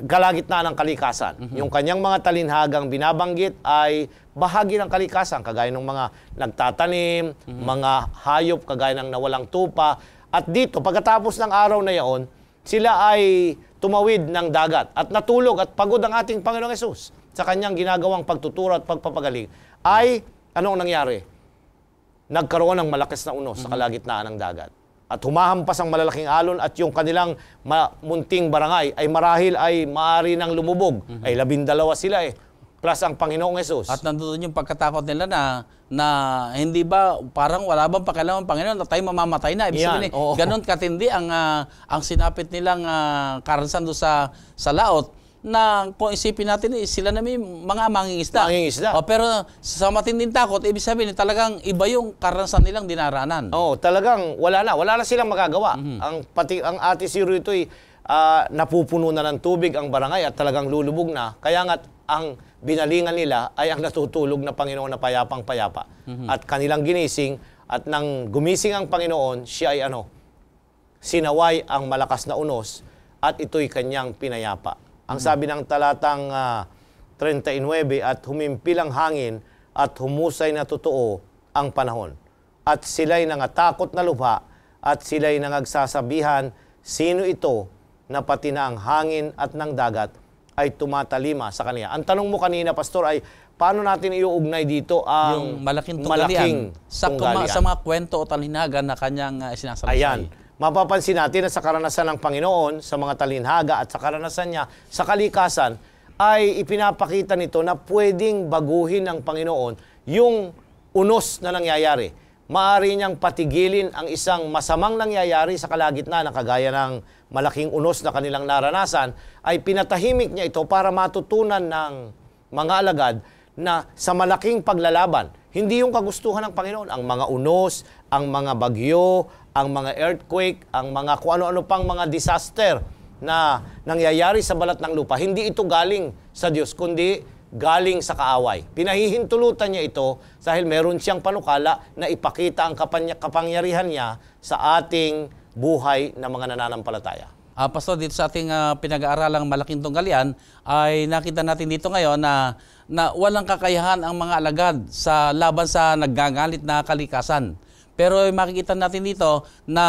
kalagitnaan ng kalikasan. Yung kanyang mga talinhagang binabanggit ay bahagi ng kalikasan, kagaya ng mga nagtatanim, mga hayop, kagaya ng nawalang tupa. At dito, pagkatapos ng araw na yaon, sila ay tumawid ng dagat at natulog at pagod ang ating Panginoong Hesus sa kanyang ginagawang pagtuturo at pagpapagaling, ay anong nangyari? Nagkaroon ng malakas na unos sa kalagitnaan ng dagat. At humahampas ang malalaking alon at yung kanilang munting barangay ay marahil ay maaari ng lumubog. Ay 12 sila plus ang Panginoong Hesus. At nandoon yung pagkatakot nila na hindi ba parang wala bang pakialam ang Panginoon na tayo mamamatay na. Ibig sabihin, ganun katindi ang sinapit nilang karanasan doon sa laot, na kung isipin natin, sila na may mga mangingisda. Pero sa matinding takot, ibig sabihin, talagang iba yung karanasan nilang dinaranan. Talagang wala na silang magagawa. Ang Ate Siro ito ay napupuno na ng tubig ang barangay at talagang lulubog na. Kaya nga ang binalingan nila ay ang natutulog na Panginoon na payapang-payapa. At kanilang ginising, at nang gumising ang Panginoon, siya ay sinaway ang malakas na unos at ito'y kanyang pinayapa. Ang sabi ng talatang 39, at humimpil ang hangin at humusay na totoo ang panahon. At sila'y nangatakot na lubha at sila'y nangagsasabihan, sino ito na pati na ang hangin at ng dagat ay tumatalima sa kaniya. Ang tanong mo kanina, Pastor, ay paano natin iuugnay dito ang yung malaking tunggalian sa mga kwento o talinhaga na kanyang sinasalaysay? Ayan. Mapapansin natin na sa karanasan ng Panginoon, sa mga talinhaga at sa karanasan niya sa kalikasan, ay ipinapakita nito na pwedeng baguhin ng Panginoon yung unos na nangyayari. maaari niyang patigilin ang isang masamang nangyayari sa kalagitnaan na kagaya ng malaking unos na kanilang naranasan, ay pinatahimik niya ito para matutunan ng mga alagad na sa malaking paglalaban, hindi yung kagustuhan ng Panginoon, ang mga unos, ang mga bagyo, ang mga earthquake, ang mga kung ano-ano pang mga disaster na nangyayari sa balat ng lupa, hindi ito galing sa Diyos, kundi galing sa kaaway. Pinahihintulutan niya ito dahil meron siyang panukala na ipakita ang kapangyarihan niya sa ating buhay na mga nananampalataya. Pastor, dito sa ating pinag-aaralang malaking tunggalian, ay nakita natin dito ngayon na walang kakayahan ang mga alagad sa laban sa naggagalit na kalikasan. Pero makikita natin dito na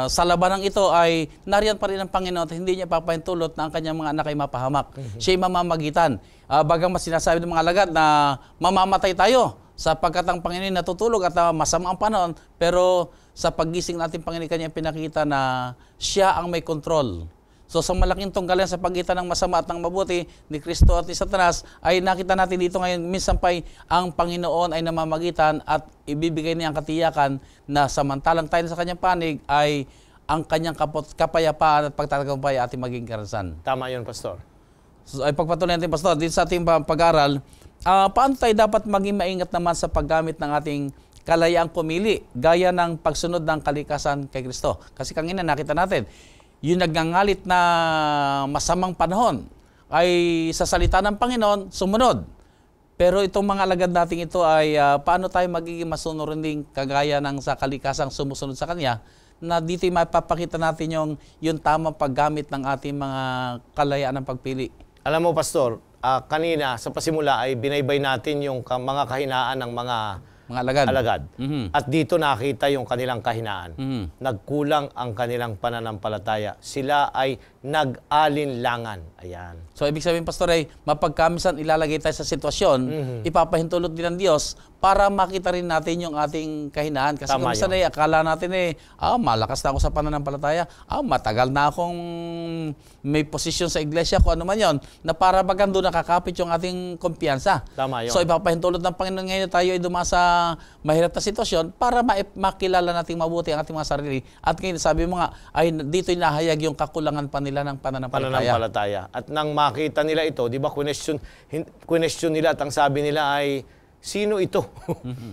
sa labanang ito ay nariyan pa rin ang Panginoon at hindi niya papahintulot na ang kanyang mga anak ay mapahamak. Siya'y mamamagitan. Bagamat sinasabi ng mga alagad na mamamatay tayo sapagkat ang Panginoon natutulog at masama ang panahon, pero sa paggising natin Panginoon kanya pinakita na siya ang may control. So sa malaking tunggalan sa pagitan ng masama at ng mabuti ni Kristo at ni Satanas ay nakita natin dito ngayon minsan pa'y ang Panginoon ay namamagitan at ibibigay niya ang katiyakan na samantalang tayo sa kanyang panig ay ang kanyang kapayapaan at pagtatagumpay ating maging karanasan. Tama yun, Pastor. So ay pagpatuloy natin, Pastor, dito sa ating pag-aral, paano tayo dapat maging maingat naman sa paggamit ng ating kalayaang pumili gaya ng pagsunod ng kalikasan kay Kristo? Kasi kanina nakita natin, yung nagngangalit na masamang panahon ay sa salita ng Panginoon, sumunod. Pero itong mga alagad natin ito ay paano tayo magiging masunod-ring kagaya ng sa kalikasang sumusunod sa Kanya, na dito mapapakita natin yung tamang paggamit ng ating mga kalayaan ng pagpili. Alam mo, Pastor, kanina sa pasimula ay binaybay natin yung mga kahinaan ng mga alagad. At dito nakita yung kanilang kahinaan. Nagkulang ang kanilang pananampalataya. Sila ay nag-alinlangan. Ayan. So, ibig sabihin, Pastor, ay mapagkamisan ilalagay tayo sa sitwasyon, ipapahintulot din ng Diyos para makita rin natin yung ating kahinaan. Kasi kung minsan ay akala natin malakas na ako sa pananampalataya, matagal na akong may posisyon sa iglesia, kung ano man yun, na para bagang doon nakakapit yung ating kumpiyansa. Tama yun. So, ipapahintulot ng Panginoon ngayon tayo ay dumasa mahirap na sitwasyon para makilala nating mabuti ang ating mga sarili. At ngayon, sabi mo nga, ay dito inahayag yung kakulangan pa nila ng pananampalataya. At nang makita nila ito, di ba, question nila at ang sabi nila ay, sino ito?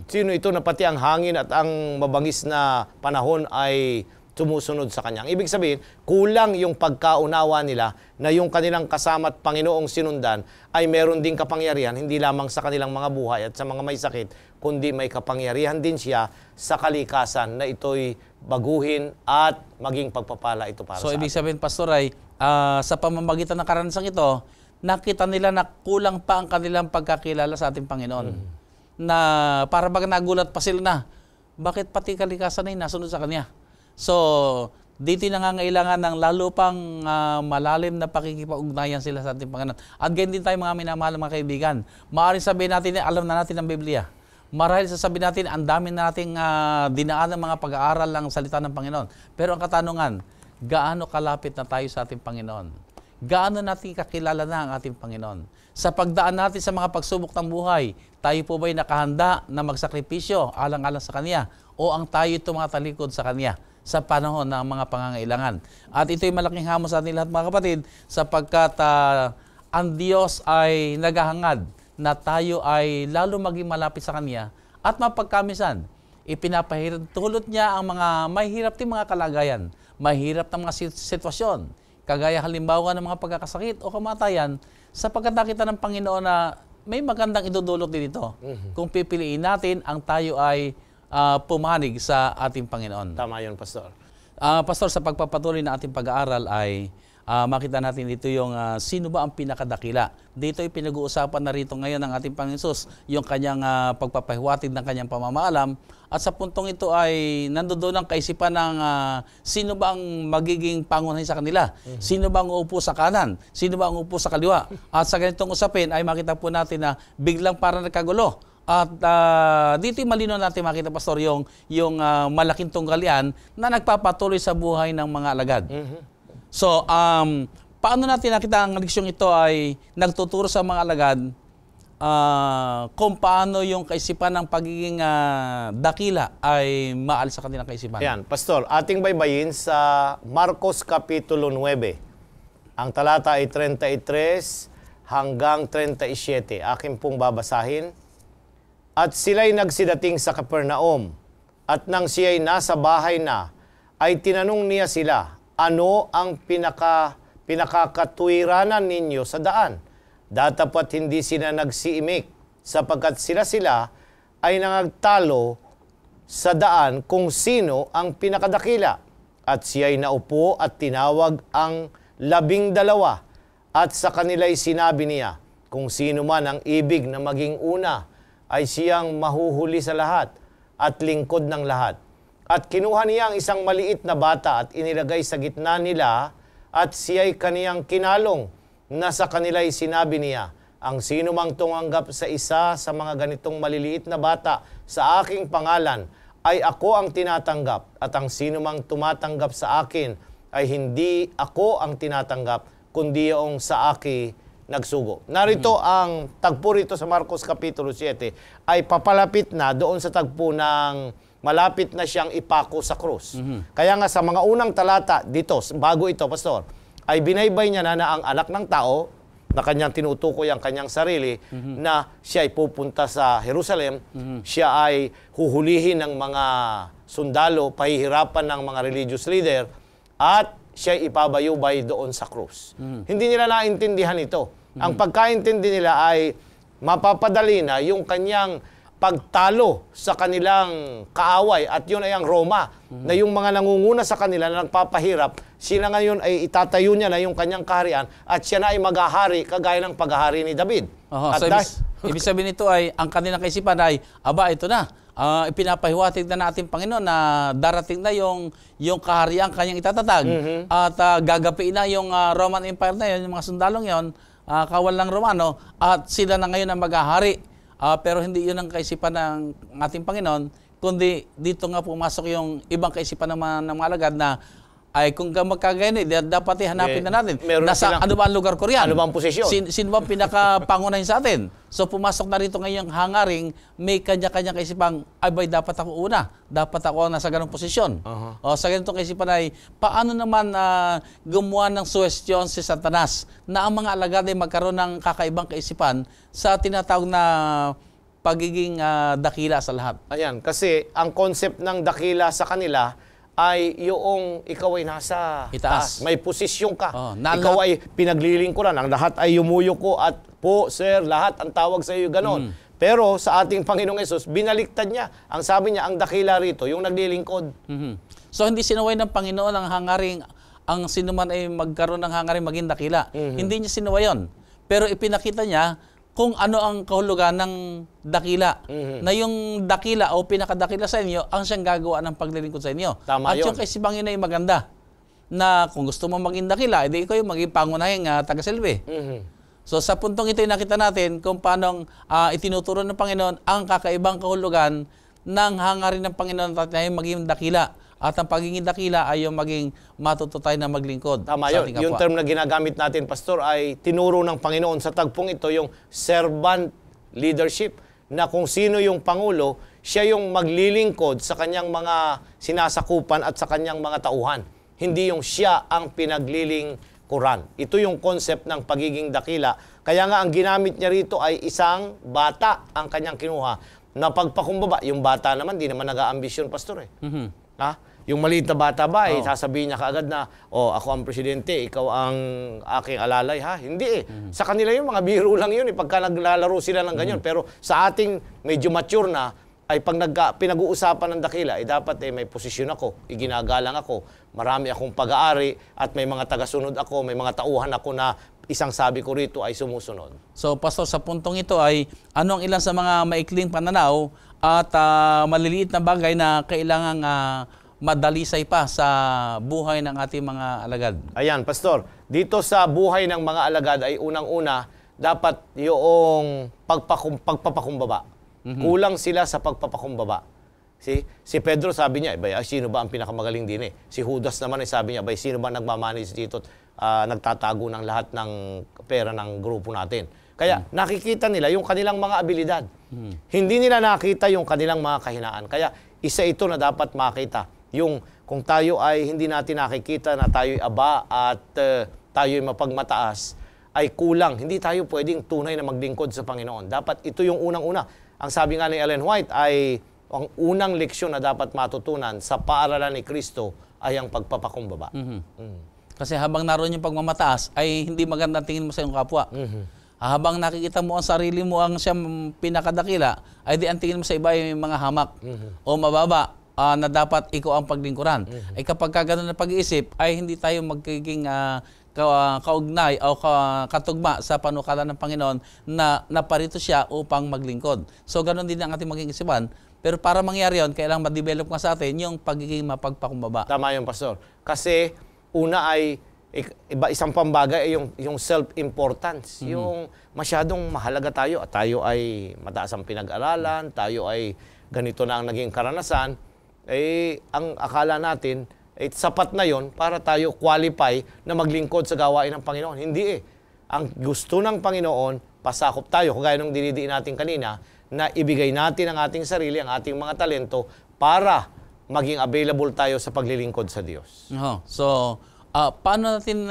Sino ito na pati ang hangin at ang mabangis na panahon ay sumusunod sa Kanya? Ibig sabihin, kulang yung pagkaunawa nila na yung kanilang kasama't Panginoong sinundan ay meron ding kapangyarihan, hindi lamang sa kanilang mga buhay at sa mga may sakit, kundi may kapangyarihan din siya sa kalikasan na ito'y baguhin at maging pagpapala ito para sa ibig sabihin, Pastor, ay sa pamamagitan ng karanasang ito, nakita nila na kulang pa ang kanilang pagkakilala sa ating Panginoon. Na para baga nagulat pa sila na, bakit pati kalikasan ay nasunod sa Kanya? So, dito nangangailangan ng lalo pang malalim na pakikipag-ugnayan sila sa ating Panginoon. At ganyan din tayo mga minamahal mga kaibigan. Maaaring sabihin natin, alam na natin ang Biblia. Marahil sasabihin natin, ang dami na nating dinaan ng mga pag-aaral ng salita ng Panginoon. Pero ang katanungan, gaano kalapit na tayo sa ating Panginoon? Gaano natin kakilala na ang ating Panginoon? Sa pagdaan natin sa mga pagsubok ng buhay, tayo po ba'y nakahanda na magsakripisyo alang-alang sa Kanya? O ang tayo tumatalikod sa Kanya sa panahon ng mga pangangailangan? At ito'y malaking hamon sa ating lahat mga kapatid, sapagkat ang Diyos ay naghahangad na tayo ay lalo maging malapit sa Kanya at mapagkamisan. Ipinapahintulot niya ang mga mahirap din mga kalagayan, mahirap na mga sitwasyon, kagaya halimbawa ng mga pagkakasakit o kamatayan, sapagkat nakita ng Panginoon na may magandang idudulot din ito kung pipiliin natin ang tayo ay pumanig sa ating Panginoon. Tama yun, Pastor. Pastor, sa pagpapatuloy na ating pag-aaral ay makita natin dito yung sino ba ang pinakadakila. Dito ay pinag-uusapan na rito ngayon ng ating Panginoon Jesus, yung kanyang pagpapahiwatig ng kanyang pamamaalam. At sa puntong ito ay nandoon ang kaisipan ng sino ba ang magiging pangunahin sa kanila? Sino ba ang uupo sa kanan? Sino ba ang uupo sa kaliwa? At sa ganitong usapin ay makita po natin na biglang parang nagkagulo. At dito malino natin makita, Pastor, yung malaking tunggalian na nagpapatuloy sa buhay ng mga alagad. So, paano natin nakita ang leksyong ito ay nagtuturo sa mga alagad kung paano yung kaisipan ng pagiging dakila ay maalis sa kanilang kaisipan. Ayan, Pastor, ating baybayin sa Marcos Kapitulo 9. Ang talata ay 33 hanggang 37. Akin pong babasahin. At sila'y nagsidating sa Capernaum, at nang siya'y nasa bahay na, ay tinanong niya sila, ano ang pinakakatuwiranan ninyo sa daan? Datapat hindi sila nagsiimik, sapagkat sila ay nangagtalo sa daan kung sino ang pinakadakila. At siya'y naupo at tinawag ang 12, at sa kanila'y sinabi niya, kung sino man ang ibig na maging una, ay siyang mahuhuli sa lahat at lingkod ng lahat. At kinuha niya ang isang maliit na bata at inilagay sa gitna nila, at siya'y kaniyang kinalong, na sa kanila'y sinabi niya, ang sino mang tumanggap sa isa sa mga ganitong maliliit na bata sa aking pangalan, ay ako ang tinatanggap, at ang sino mang tumatanggap sa akin, ay hindi ako ang tinatanggap, kundi yung sa akin nagsugo. Narito ang tagpo rito sa Marcos Kapitulo 7 ay papalapit na doon sa tagpo ng malapit na siyang ipako sa krus. Kaya nga sa mga unang talata dito, bago ito, Pastor, ay binaybay niya na ang anak ng tao na kanyang tinutukoy ang kanyang sarili na siya ay pupunta sa Jerusalem, siya ay huhulihin ng mga sundalo, pahihirapan ng mga religious leader, at siya ipabayubay doon sa krus. Hindi nila naintindihan ito. Ang pagkaintindi nila ay mapapadali na yung kanyang pagtalo sa kanilang kaaway, at yun ay ang Roma, na yung mga nangunguna sa kanila na nagpapahirap, sila ngayon ay itatayo niya na yung kanyang kaharian, at siya na ay maghahari kagaya ng paghahari ni David. At So ibig sabihin nito ay ang kanilang kaisipan ay, aba, ito na. Ipinapahiwatig na natin, Panginoon, na darating na yung kaharian kanyang itatatag, at gagapiin na yung Roman Empire na yun, yung mga sundalong yun, kawal ng Romano, at sila na ngayon ang maghahari. Pero hindi yun ang kaisipan ng ating Panginoon, kundi dito nga pumasok yung ibang kaisipan ng mga alagad na ay kung magkagayon, dapat hanapin na natin. Nasa ano ba ang lugar ko riyan? Ano ba ang posisyon? Sino ba pinakapangunahin sa atin? So pumasok na rito ngayong hangaring, may kanya-kanya kaisipang, ay bay, dapat ako una. Dapat ako nasa ganong posisyon. O sa ganitong kaisipan ay, paano naman gumawa ng suwestyon si Satanas na ang mga alagad ay magkaroon ng kakaibang kaisipan sa tinatawag na pagiging dakila sa lahat? Ayan, kasi ang concept ng dakila sa kanila ay yung ikaw ay nasa itaas. May posisyon ka. Ikaw ay pinaglilingkuran. Ang lahat ay yumuyuko at po, sir, lahat ang tawag sa iyo ganon. Pero sa ating Panginoong Hesus, binaliktad niya. Ang sabi niya, ang dakila rito, yung naglilingkod. So hindi sinuway ng Panginoon ang hangaring, ang sinuman ay magkaroon ng hangaring maging dakila. Hindi niya sinuway yun. Pero ipinakita niya kung ano ang kahulugan ng dakila. Na yung dakila o pinakadakila sa inyo, ang siyang gagawa ng paglilingkod sa inyo. Tama at yun. yung kaisipang yun ay maganda. Na kung gusto mo maging dakila, edi ikaw yung maging pangunahing taga-silbi. So sa puntong ito, nakita natin kung paano itinuturo ng Panginoon ang kakaibang kahulugan ng hangarin ng Panginoon at maging dakila. At ang pagiging dakila ay yung maging matuto tayo na maglingkod. Tama yun. Yung term na ginagamit natin, Pastor, ay tinuro ng Panginoon sa tagpong ito, yung servant leadership, na kung sino yung Pangulo, siya yung maglilingkod sa kanyang mga sinasakupan at sa kanyang mga tauhan. Hindi yung siya ang pinaglilingkuran. Ito yung concept ng pagiging dakila. Kaya nga ang ginamit niya rito ay isang bata ang kanyang kinuha na pagpakumbaba. Yung bata naman, di naman nag-aambisyon, Pastor. Yung maliit na bata ba, sasabihin niya kaagad na, ako ang presidente, ikaw ang aking alalay, ha? Hindi Sa kanila yung mga biro lang yun, pagka naglalaro sila ng ganyan. Pero sa ating medyo mature na, ay pag pinag-uusapan ng dakila, dapat may posisyon ako, iginagalang ako, marami akong pag-aari, at may mga tagasunod ako, may mga tauhan ako na isang sabi ko rito ay sumusunod. So, Pastor, sa puntong ito ay, ano ang ilan sa mga maikling pananaw at maliliit na bagay na kailangang madalisay pa sa buhay ng ating mga alagad? Ayan, Pastor. Dito sa buhay ng mga alagad ay unang-una, dapat yung pagpapakumbaba. Kulang sila sa pagpapakumbaba. Si Pedro sabi niya, sino ba ang pinakamagaling din Si Judas naman ay sabi niya, sino ba nagmamanage dito at nagtatago ng lahat ng pera ng grupo natin? Kaya nakikita nila yung kanilang mga abilidad. Hindi nila nakita yung kanilang mga kahinaan. Kaya isa ito na dapat makita. Yung kung tayo ay hindi natin nakikita na tayo'y aba at tayo'y mapagmataas, ay kulang. Hindi tayo pwedeng tunay na maglingkod sa Panginoon. Dapat ito yung unang-una. Ang sabi nga ni Ellen White ay ang unang leksyon na dapat matutunan sa paaralan ni Kristo ay ang pagpapakumbaba. Kasi habang naroon yung pagmamataas, ay hindi magandang tingin mo sa iyong kapwa. Habang nakikita mo ang sarili mo ang siyang pinakadakila, ay di ang tingin mo sa iba ay mga hamak o mababa na dapat ikaw ang paglingkuran. Ay kapag gano'n na pag-iisip, ay hindi tayo magiging kaugnay o katugma sa panukala ng Panginoon na naparito siya upang maglingkod. So gano'n din ang ating maging isipan. Pero para mangyari yun, kailangan ma-develop nga sa atin yung pagiging mapagpakumbaba. Tama yung Pastor. Kasi una ay isang pambagay ay yung self-importance. Yung masyadong mahalaga tayo at tayo ay mataas ang pinag-aralan, tayo ay ganito na ang naging karanasan, ang akala natin, sapat na yon para tayo qualify na maglingkod sa gawain ng Panginoon. Hindi Ang gusto ng Panginoon, pasakop tayo, kagaya nung dinidiin natin kanina, na ibigay natin ang ating sarili, ang ating mga talento para maging available tayo sa paglilingkod sa Diyos. So, paano natin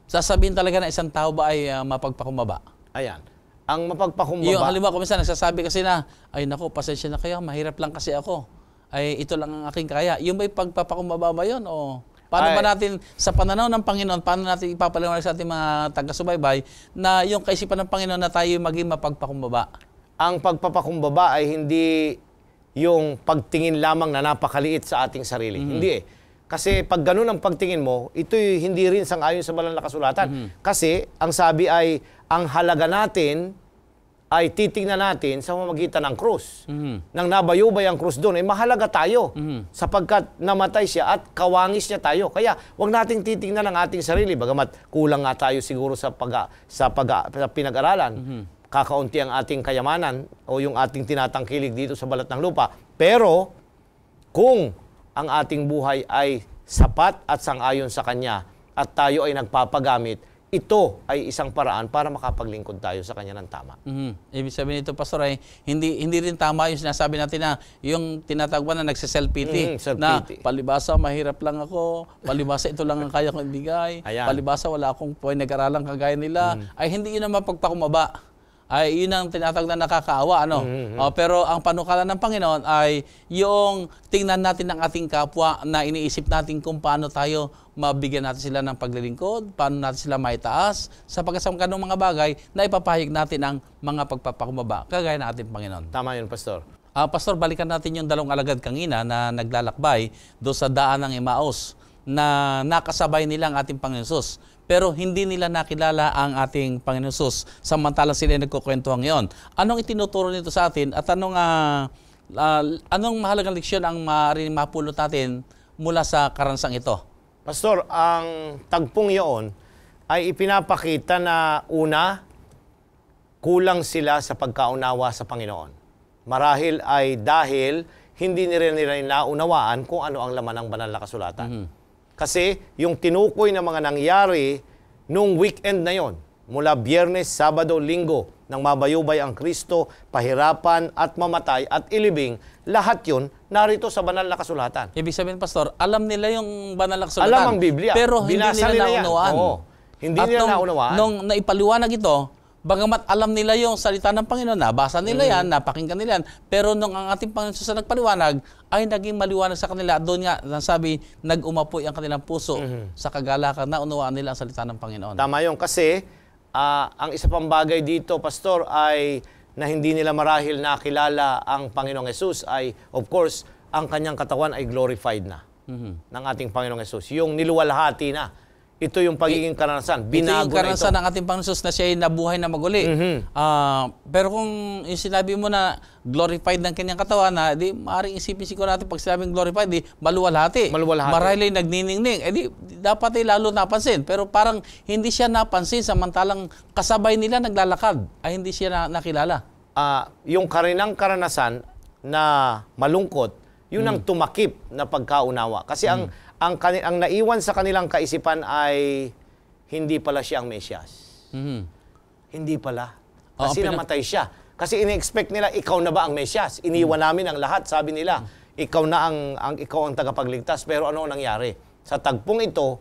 sasabihin talaga na isang tao ba ay mapagpakumbaba? Ayan. Ang mapagpakumbaba... Yung halimbawa, kung minsan nagsasabi kasi na, ay naku, pasensya na kayo, mahirap lang kasi ako. Ay ito lang ang aking kaya. Yung may pagpapakumbaba ba yun? O paano ba natin, sa pananaw ng Panginoon, paano natin ipapaliwanag sa ating mga taga-subaybay na yung kaisipan ng Panginoon na tayo maging mapagpakumbaba? Ang pagpapakumbaba ay hindi yung pagtingin lamang na napakaliit sa ating sarili. Hindi Kasi pag ganun ang pagtingin mo, ito'y hindi rin sang-ayon sa banal na kasulatan. Kasi ang sabi ay, ang halaga natin ay titingnan natin sa pamamagitan ng krus. Nang nabayubay ang krus doon, ay mahalaga tayo sapagkat namatay siya at kawangis niya tayo. Kaya huwag nating titingnan ang ating sarili, bagamat kulang nga tayo siguro sa pinag-aralan. Kakaunti ang ating kayamanan o yung ating tinatangkilig dito sa balat ng lupa. Pero kung ang ating buhay ay sapat at sang-ayon sa Kanya at tayo ay nagpapagamit, ito ay isang paraan para makapaglingkod tayo sa Kanya ng tama. Ibig sabihin nito, Pastor, ay hindi rin tama yung sinasabi natin na yung tinatagwan na nagsiself-pity. Na palibasa, mahirap lang ako, palibasa, ito lang ang kaya kong ibigay, palibasa, wala akong nag-aralang kagaya nila, ay hindi yun ang mapagpakumbaba. Ay yun ang tinatawag na nakakaawa, ano? Pero ang panukala ng Panginoon ay yung tingnan natin ang ating kapwa na iniisip natin kung paano tayo mabigyan natin sila ng paglilingkod, paano natin sila maitaas, sapagkat sa ganung mga bagay na ipapahayag natin ang mga pagpapakumbaba, kagaya ng ating Panginoon. Tama yun, Pastor. Pastor, balikan natin yung 2 alagad kanina na naglalakbay doon sa daan ng Emmaus na nakasabay nila ang ating Panginoon Hesus. Pero hindi nila nakilala ang ating Panginoon Hesus samantalang sila nagkukwentuhan ngayon. Anong itinuturo nito sa atin at anong mahalagang leksyon ang maaaring mapulot natin mula sa karansang ito? Pastor, ang tagpong iyon ay ipinapakita na una, kulang sila sa pagkaunawa sa Panginoon. Marahil ay dahil hindi nila naunawaan kung ano ang laman ng banal na kasulatan. Kasi yung tinukoy na mga nangyari nung weekend na yon, mula Biyernes, Sabado, Linggo, nang mabayubay ang Kristo, pahirapan at mamatay at ilibing, lahat yun narito sa banal na kasulatan. Ibig sabihin, Pastor, alam nila yung banal na kasulatan. Alam ang Biblia. Pero hindi nila naunawaan. Hindi nila naunawaan. Nung naipaliwanag ito, bagamat alam nila yung salita ng Panginoon, nabasa nila yan, napakinggan nila yan, pero nung ang ating Panginoon sa nagpaliwanag, ay naging maliwanag sa kanila. Doon nga, sabi, nag-umapoy ang kanilang puso sa kagalakan na unawaan nila ang salita ng Panginoon. Tama yun, kasi ang isa pang bagay dito, Pastor, ay na hindi nila marahil nakilala ang Panginoong Hesus ay, of course, ang kanyang katawan ay glorified na ng ating Panginoong Hesus. Yung niluwalhati na. Ito yung pagiging karanasan. Binago ito yung karanasan ng ating Panginoon Hesus na siya ay nabuhay na maguli. Pero kung yung sinabi mo na glorified ng kanyang katawan, na di maaaring isipin siguro natin pag sinabing glorified, di maluwalhati. Marahil ay nagniningning. Di dapat ay lalo napansin. Pero parang hindi siya napansin samantalang kasabay nila naglalakad ay hindi siya nakilala. Yung karinang karanasan na malungkot, yun ang tumakip na pagkaunawa. Kasi ang naiwan sa kanilang kaisipan ay hindi pala siya ang Mesyas. Hindi pala. Kasi namatay siya. Kasi ini-expect nila, ikaw na ba ang Mesyas? Iniwan namin ang lahat, sabi nila. Ikaw na ikaw ang tagapagligtas. Pero ano nangyari? Sa tagpong ito,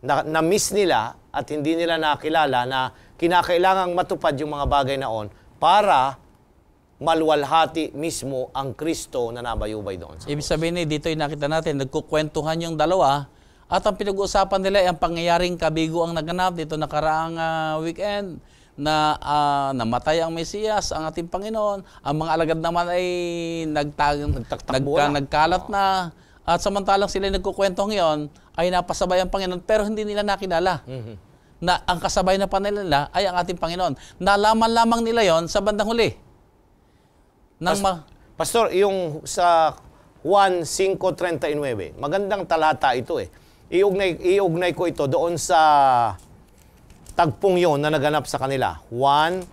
na-miss nila at hindi nila nakilala na kinakailangang matupad yung mga bagay naon para maluwalhati mismo ang Kristo na nabayubay doon. Ibig sabihin dito yung nakita natin, nagkukwentuhan yung dalawa at ang pinag-uusapan nila ay ang pangyayaring kabigo ang naganap dito nakaraang weekend na namatay ang Mesiyas, ang ating Panginoon. Ang mga alagad naman ay nagkalat na. At samantalang sila nagkukwento ngayon, ay napasabay ang Panginoon, pero hindi nila nakilala. Na ang kasabay na panila nila ay ang ating Panginoon. Nalaman lamang nila yon sa bandang huli. Pastor, yung sa Juan 5:39, magandang talata ito eh. Iugnay ko ito doon sa tagpong yon na naganap sa kanila. Juan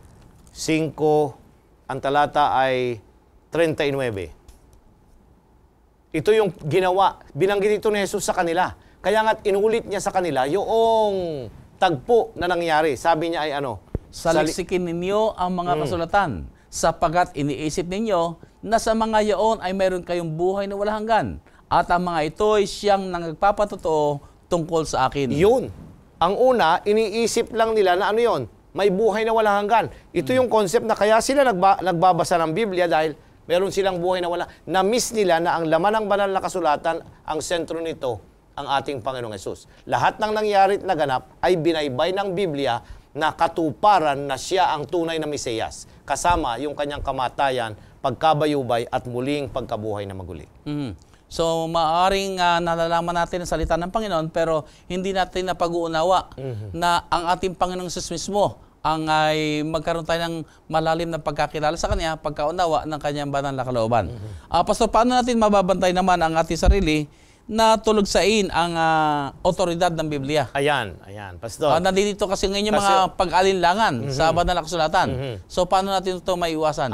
5, ang talata ay 39. Ito yung ginawa, binanggit ito ni Jesus sa kanila. Kaya nga't inulit niya sa kanila yung tagpo na nangyari. Sabi niya ay ano? Saliksikin ninyo ang mga kasulatan, sapagat iniisip ninyo na sa mga yaon ay mayroon kayong buhay na walang hanggan. At ang mga ito ay siyang nagpapatotoo tungkol sa akin. Yun. Ang una, iniisip lang nila na ano yon, may buhay na walang hanggan. Ito yung concept na kaya sila nagbabasa ng Biblia dahil meron silang buhay na wala. Na-miss nila na ang laman ng banal na kasulatan, ang sentro nito, ang ating Panginoong Hesus. Lahat ng nangyari at naganap ay binaybay ng Biblia na katuparan na siya ang tunay na Mesiyas. Kasama yung kanyang kamatayan, pagkabayubay at muling pagkabuhay na maguli. So, maaaring nalalaman natin ang salita ng Panginoon pero hindi natin napag-uunawa na ang ating Panginoong Hesus mismo ang ay magkaroon tayo ng malalim na pagkakilala sa Kanya, pagkaunawa ng Kanyang banal na kalooban. Pastor, paano natin mababantay naman ang ating sarili na tulugsain ang otoridad ng Biblia? Ayan, Pastor. Nandito kasi ngayon yung mga pag-alinlangan sa banal na kasulatan. So, paano natin ito maiiwasan?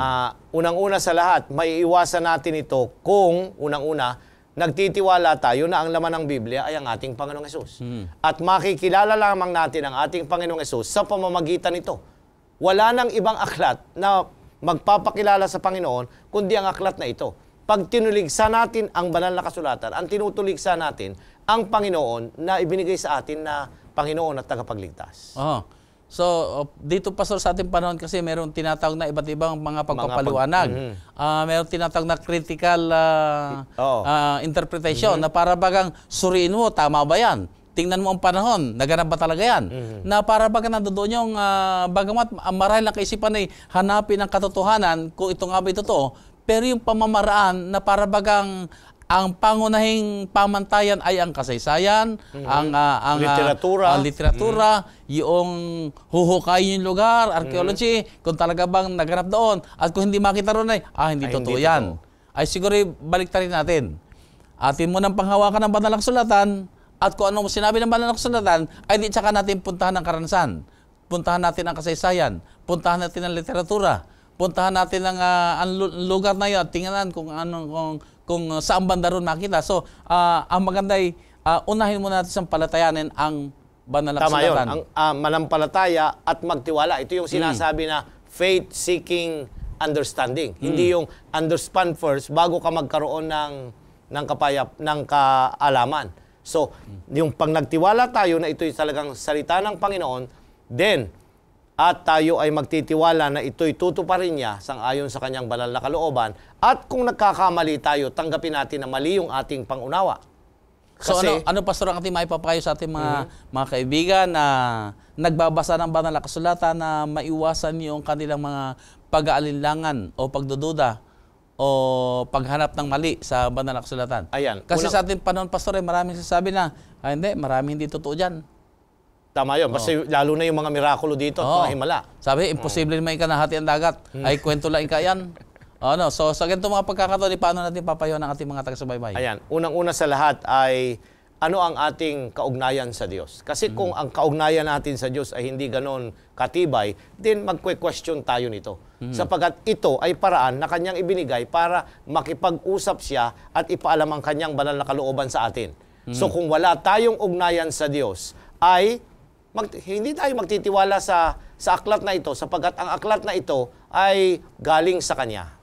Unang-una sa lahat, maiiwasan natin ito kung, unang-una, nagtitiwala tayo na ang laman ng Biblia ay ang ating Panginoong Hesus. At makikilala lamang natin ang ating Panginoong Hesus sa pamamagitan nito. Wala nang ibang aklat na magpapakilala sa Panginoon kundi ang aklat na ito. Pag tinuligsa natin ang banal na kasulatan, ang tinutuligsa natin ang Panginoon na ibinigay sa atin na Panginoon at tagapagligtas. So, dito Pastor sa ating panahon kasi meron tinatawag na iba't ibang mga pagpapaliwanag. Meron tinatawag na critical interpretation na para bagang suriin mo, tama ba yan? Tingnan mo ang panahon, naganap ba talaga yan? Na para bagang nandoon yung bagamat marahil na kaisipan ay hanapin ang katotohanan kung ito nga ba totoo, pero yung pamamaraan na para bagang ang pangunahing pamantayan ay ang kasaysayan, ang literatura, yung huhukayin yung lugar, archaeology, kung talaga bang naganap doon. At kung hindi makita ron ay hindi totoo yan. Ay siguro baliktarin natin. Atin mo ng panghawakan ng banal na kasulatan at kung ano sinabi ng banal na kasulatan ay di tsaka natin puntahan ang karanasan. Puntahan natin ang kasaysayan. Puntahan natin ang literatura. Puntahan natin ang lugar na yun at tingnan kung saan banda ron makita. So, ang maganda ay unahin muna natin sa palatayanin ang banal na kasulatan. Tama yun. Ang manampalataya at magtiwala. Ito yung sinasabi na faith-seeking understanding. Hindi yung understand first bago ka magkaroon ng kaalaman. So, yung pag nagtiwala tayo na ito'y talagang salita ng Panginoon, then, at tayo ay magtitiwala na ito'y tutuparin niya sang-ayon sa kanyang banal na kalooban. At kung nagkakamali tayo, tanggapin natin na mali yung ating pangunawa. Kasi, so ano Pastor ang ating maipapayo sa ating mga kaibigan na nagbabasa ng banal na kasulatan na maiwasan yung kanilang mga pag-aalinlangan o pagdududa o paghanap ng mali sa banal na kasulatan? Ayan. Kasi sa ating panahon, Pastor, maraming sasabi na, maraming hindi totoo dyan. Tama yun. Kasi lalo na yung mga mirakulo dito at mga himala. Sabi, imposible naman ikanahati ang dagat. Ay, kwento lang ikayan. So, sa ganito mga pagkakataon, paano natin papayo ng ating mga taga-subaybay? Ayan. Unang-una sa lahat ay ano ang ating kaugnayan sa Diyos. Kasi kung ang kaugnayan natin sa Diyos ay hindi ganon katibay, then magque-question tayo nito. Sapagkat ito ay paraan na kanyang ibinigay para makipag-usap siya at ipaalam ang kanyang banal na kalooban sa atin. So, kung wala tayong ugnayan sa Diyos, ay hindi tayo magtitiwala sa aklat na ito sapagkat ang aklat na ito ay galing sa Kanya.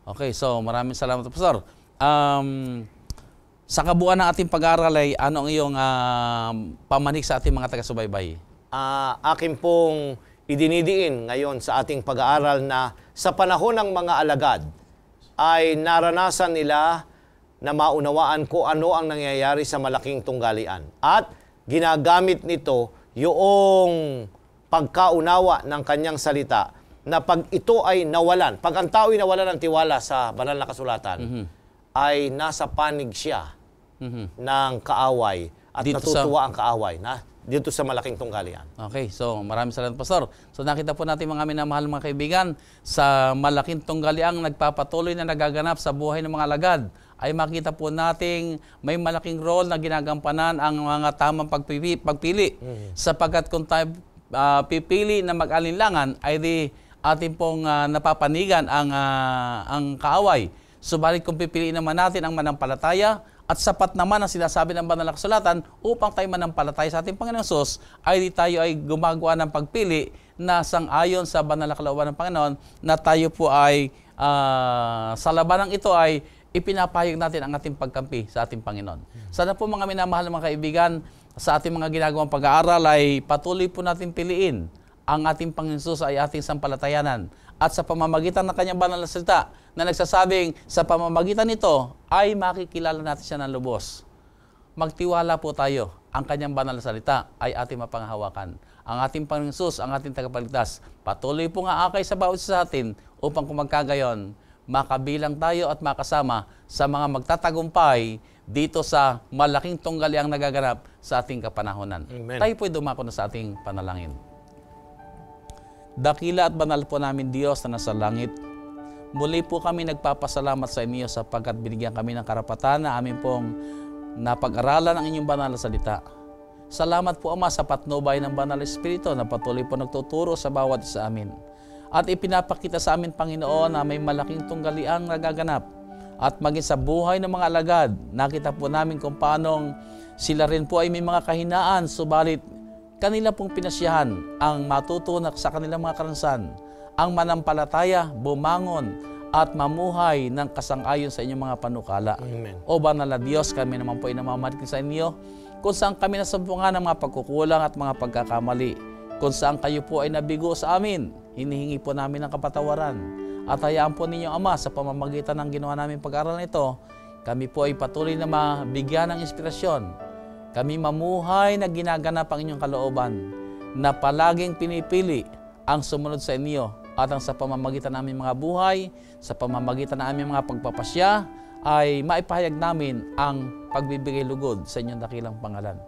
Okay, so maraming salamat, Pastor. Sa kabuuan ng ating pag-aaral ay ano ang iyong pamanik sa ating mga taga-subaybay? Akin pong idinidiin ngayon sa ating pag-aaral na sa panahon ng mga alagad ay naranasan nila na maunawaan ko ano ang nangyayari sa malaking tunggalian. At ginagamit nito yung pagkaunawa ng kanyang salita na pag ito ay nawalan, pag ang tao ay nawalan ng tiwala sa banal na kasulatan, ay nasa panig siya ng kaaway at Dito natutuwa ang kaaway dito sa malaking tunggalian. Okay, so maraming salamat, Pastor. So nakita po natin mga minamahal mga kaibigan, sa malaking tunggaliang nagpapatuloy na nagaganap sa buhay ng mga alagad, ay makita po nating may malaking role na ginagampanan ang mga tamang pagpili. Sapagkat kung tayo pipili na mag-alinlangan, ay di atin pong napapanigan ang kaaway. Subalit kung pipiliin naman natin ang manampalataya, at sapat naman ang sinasabi ng banal na kasulatan upang tayo manampalataya sa ating Panginoong Hesus, ay di tayo ay gumagawa ng pagpili na sang-ayon sa banal na kalooban ng Panginoon, na tayo po ay sa labanang ito ay ipinapahayag natin ang ating pagkampi sa ating Panginoon. Sana po mga minamahal mga kaibigan, sa ating mga ginagawang pag-aaral ay patuloy po natin piliin ang ating Panginoon Hesus ay ating sampalatayanan. At sa pamamagitan ng kanyang banal na salita na nagsasabing sa pamamagitan nito ay makikilala natin siya ng lubos. Magtiwala po tayo. Ang kanyang banal na salita ay ating mapanghawakan. Ang ating Panginoon Hesus, ang ating tagapagligtas, patuloy po nga akay sa bawat isa sa atin upang kung magkagayon, makabilang tayo at makasama sa mga magtatagumpay dito sa malaking tunggaliang nagaganap sa ating kapanahonan. Amen. Tayo po'y dumako na sa ating panalangin. Dakila at banal po namin Diyos na nasa langit, muli po kami nagpapasalamat sa inyo sapagkat binigyan kami ng karapatan na amin pong napag-aralan ang inyong banal na salita. Salamat po Ama sa patnubay ng banal na Espiritu na patuloy po nagtuturo sa bawat isa amin. At ipinapakita sa amin, Panginoon, na may malaking tunggaliang nagaganap. At maging sa buhay ng mga alagad, nakita po namin kung paanong sila rin po ay may mga kahinaan, subalit kanila pong pinasyahan ang matutunak sa kanilang mga karanasan, ang manampalataya, bumangon, at mamuhay ng kasang-ayon sa inyong mga panukala. Amen. O banal na Diyos, kami naman po ay namamalik sa inyo kung saan kami nasumpungan ng mga pagkukulang at mga pagkakamali. Kung saan kayo po ay nabigo sa amin, hinihingi po namin ng kapatawaran. At hayaan po ninyo, Ama, sa pamamagitan ng ginawa namin pag-aaral nito, kami po ay patuloy na mabigyan ng inspirasyon. Kami mamuhay na ginaganap ang inyong kalooban, na palaging pinipili ang sumunod sa inyo at ang sa pamamagitan namin mga buhay, sa pamamagitan ng aming mga pagpapasya, ay maipahayag namin ang pagbibigay lugod sa inyong dakilang pangalan.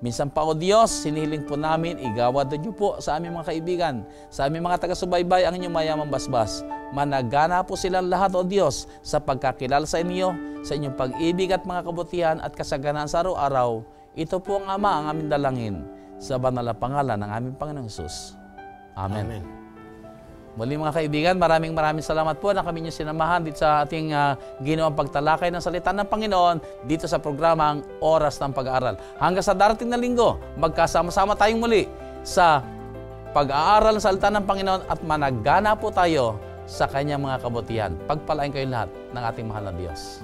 Minsan pa, O Diyos, hinihiling po namin, igawad niyo po sa aming mga kaibigan, sa aming mga taga-subaybay ang inyong mayamang basbas. Managana po silang lahat, O Diyos, sa pagkakilala sa inyo, sa inyong pag-ibig at mga kabutihan at kasaganaan sa araw-araw. Ito po ang Ama, ang aming dalangin, sa banal na pangalan ng aming Panginoong Hesus. Amen. Amen. Muli mga kaibigan, maraming salamat po na kami niyo sinamahan dito sa ating ginawang pagtalakay ng salita ng Panginoon dito sa programang Oras ng Pag-aaral. Hanggang sa darating na linggo, magkasama-sama tayong muli sa pag-aaral ng salita ng Panginoon at managana po tayo sa kanyang mga kabutihan. Pagpalain kayo lahat ng ating mahal na Diyos.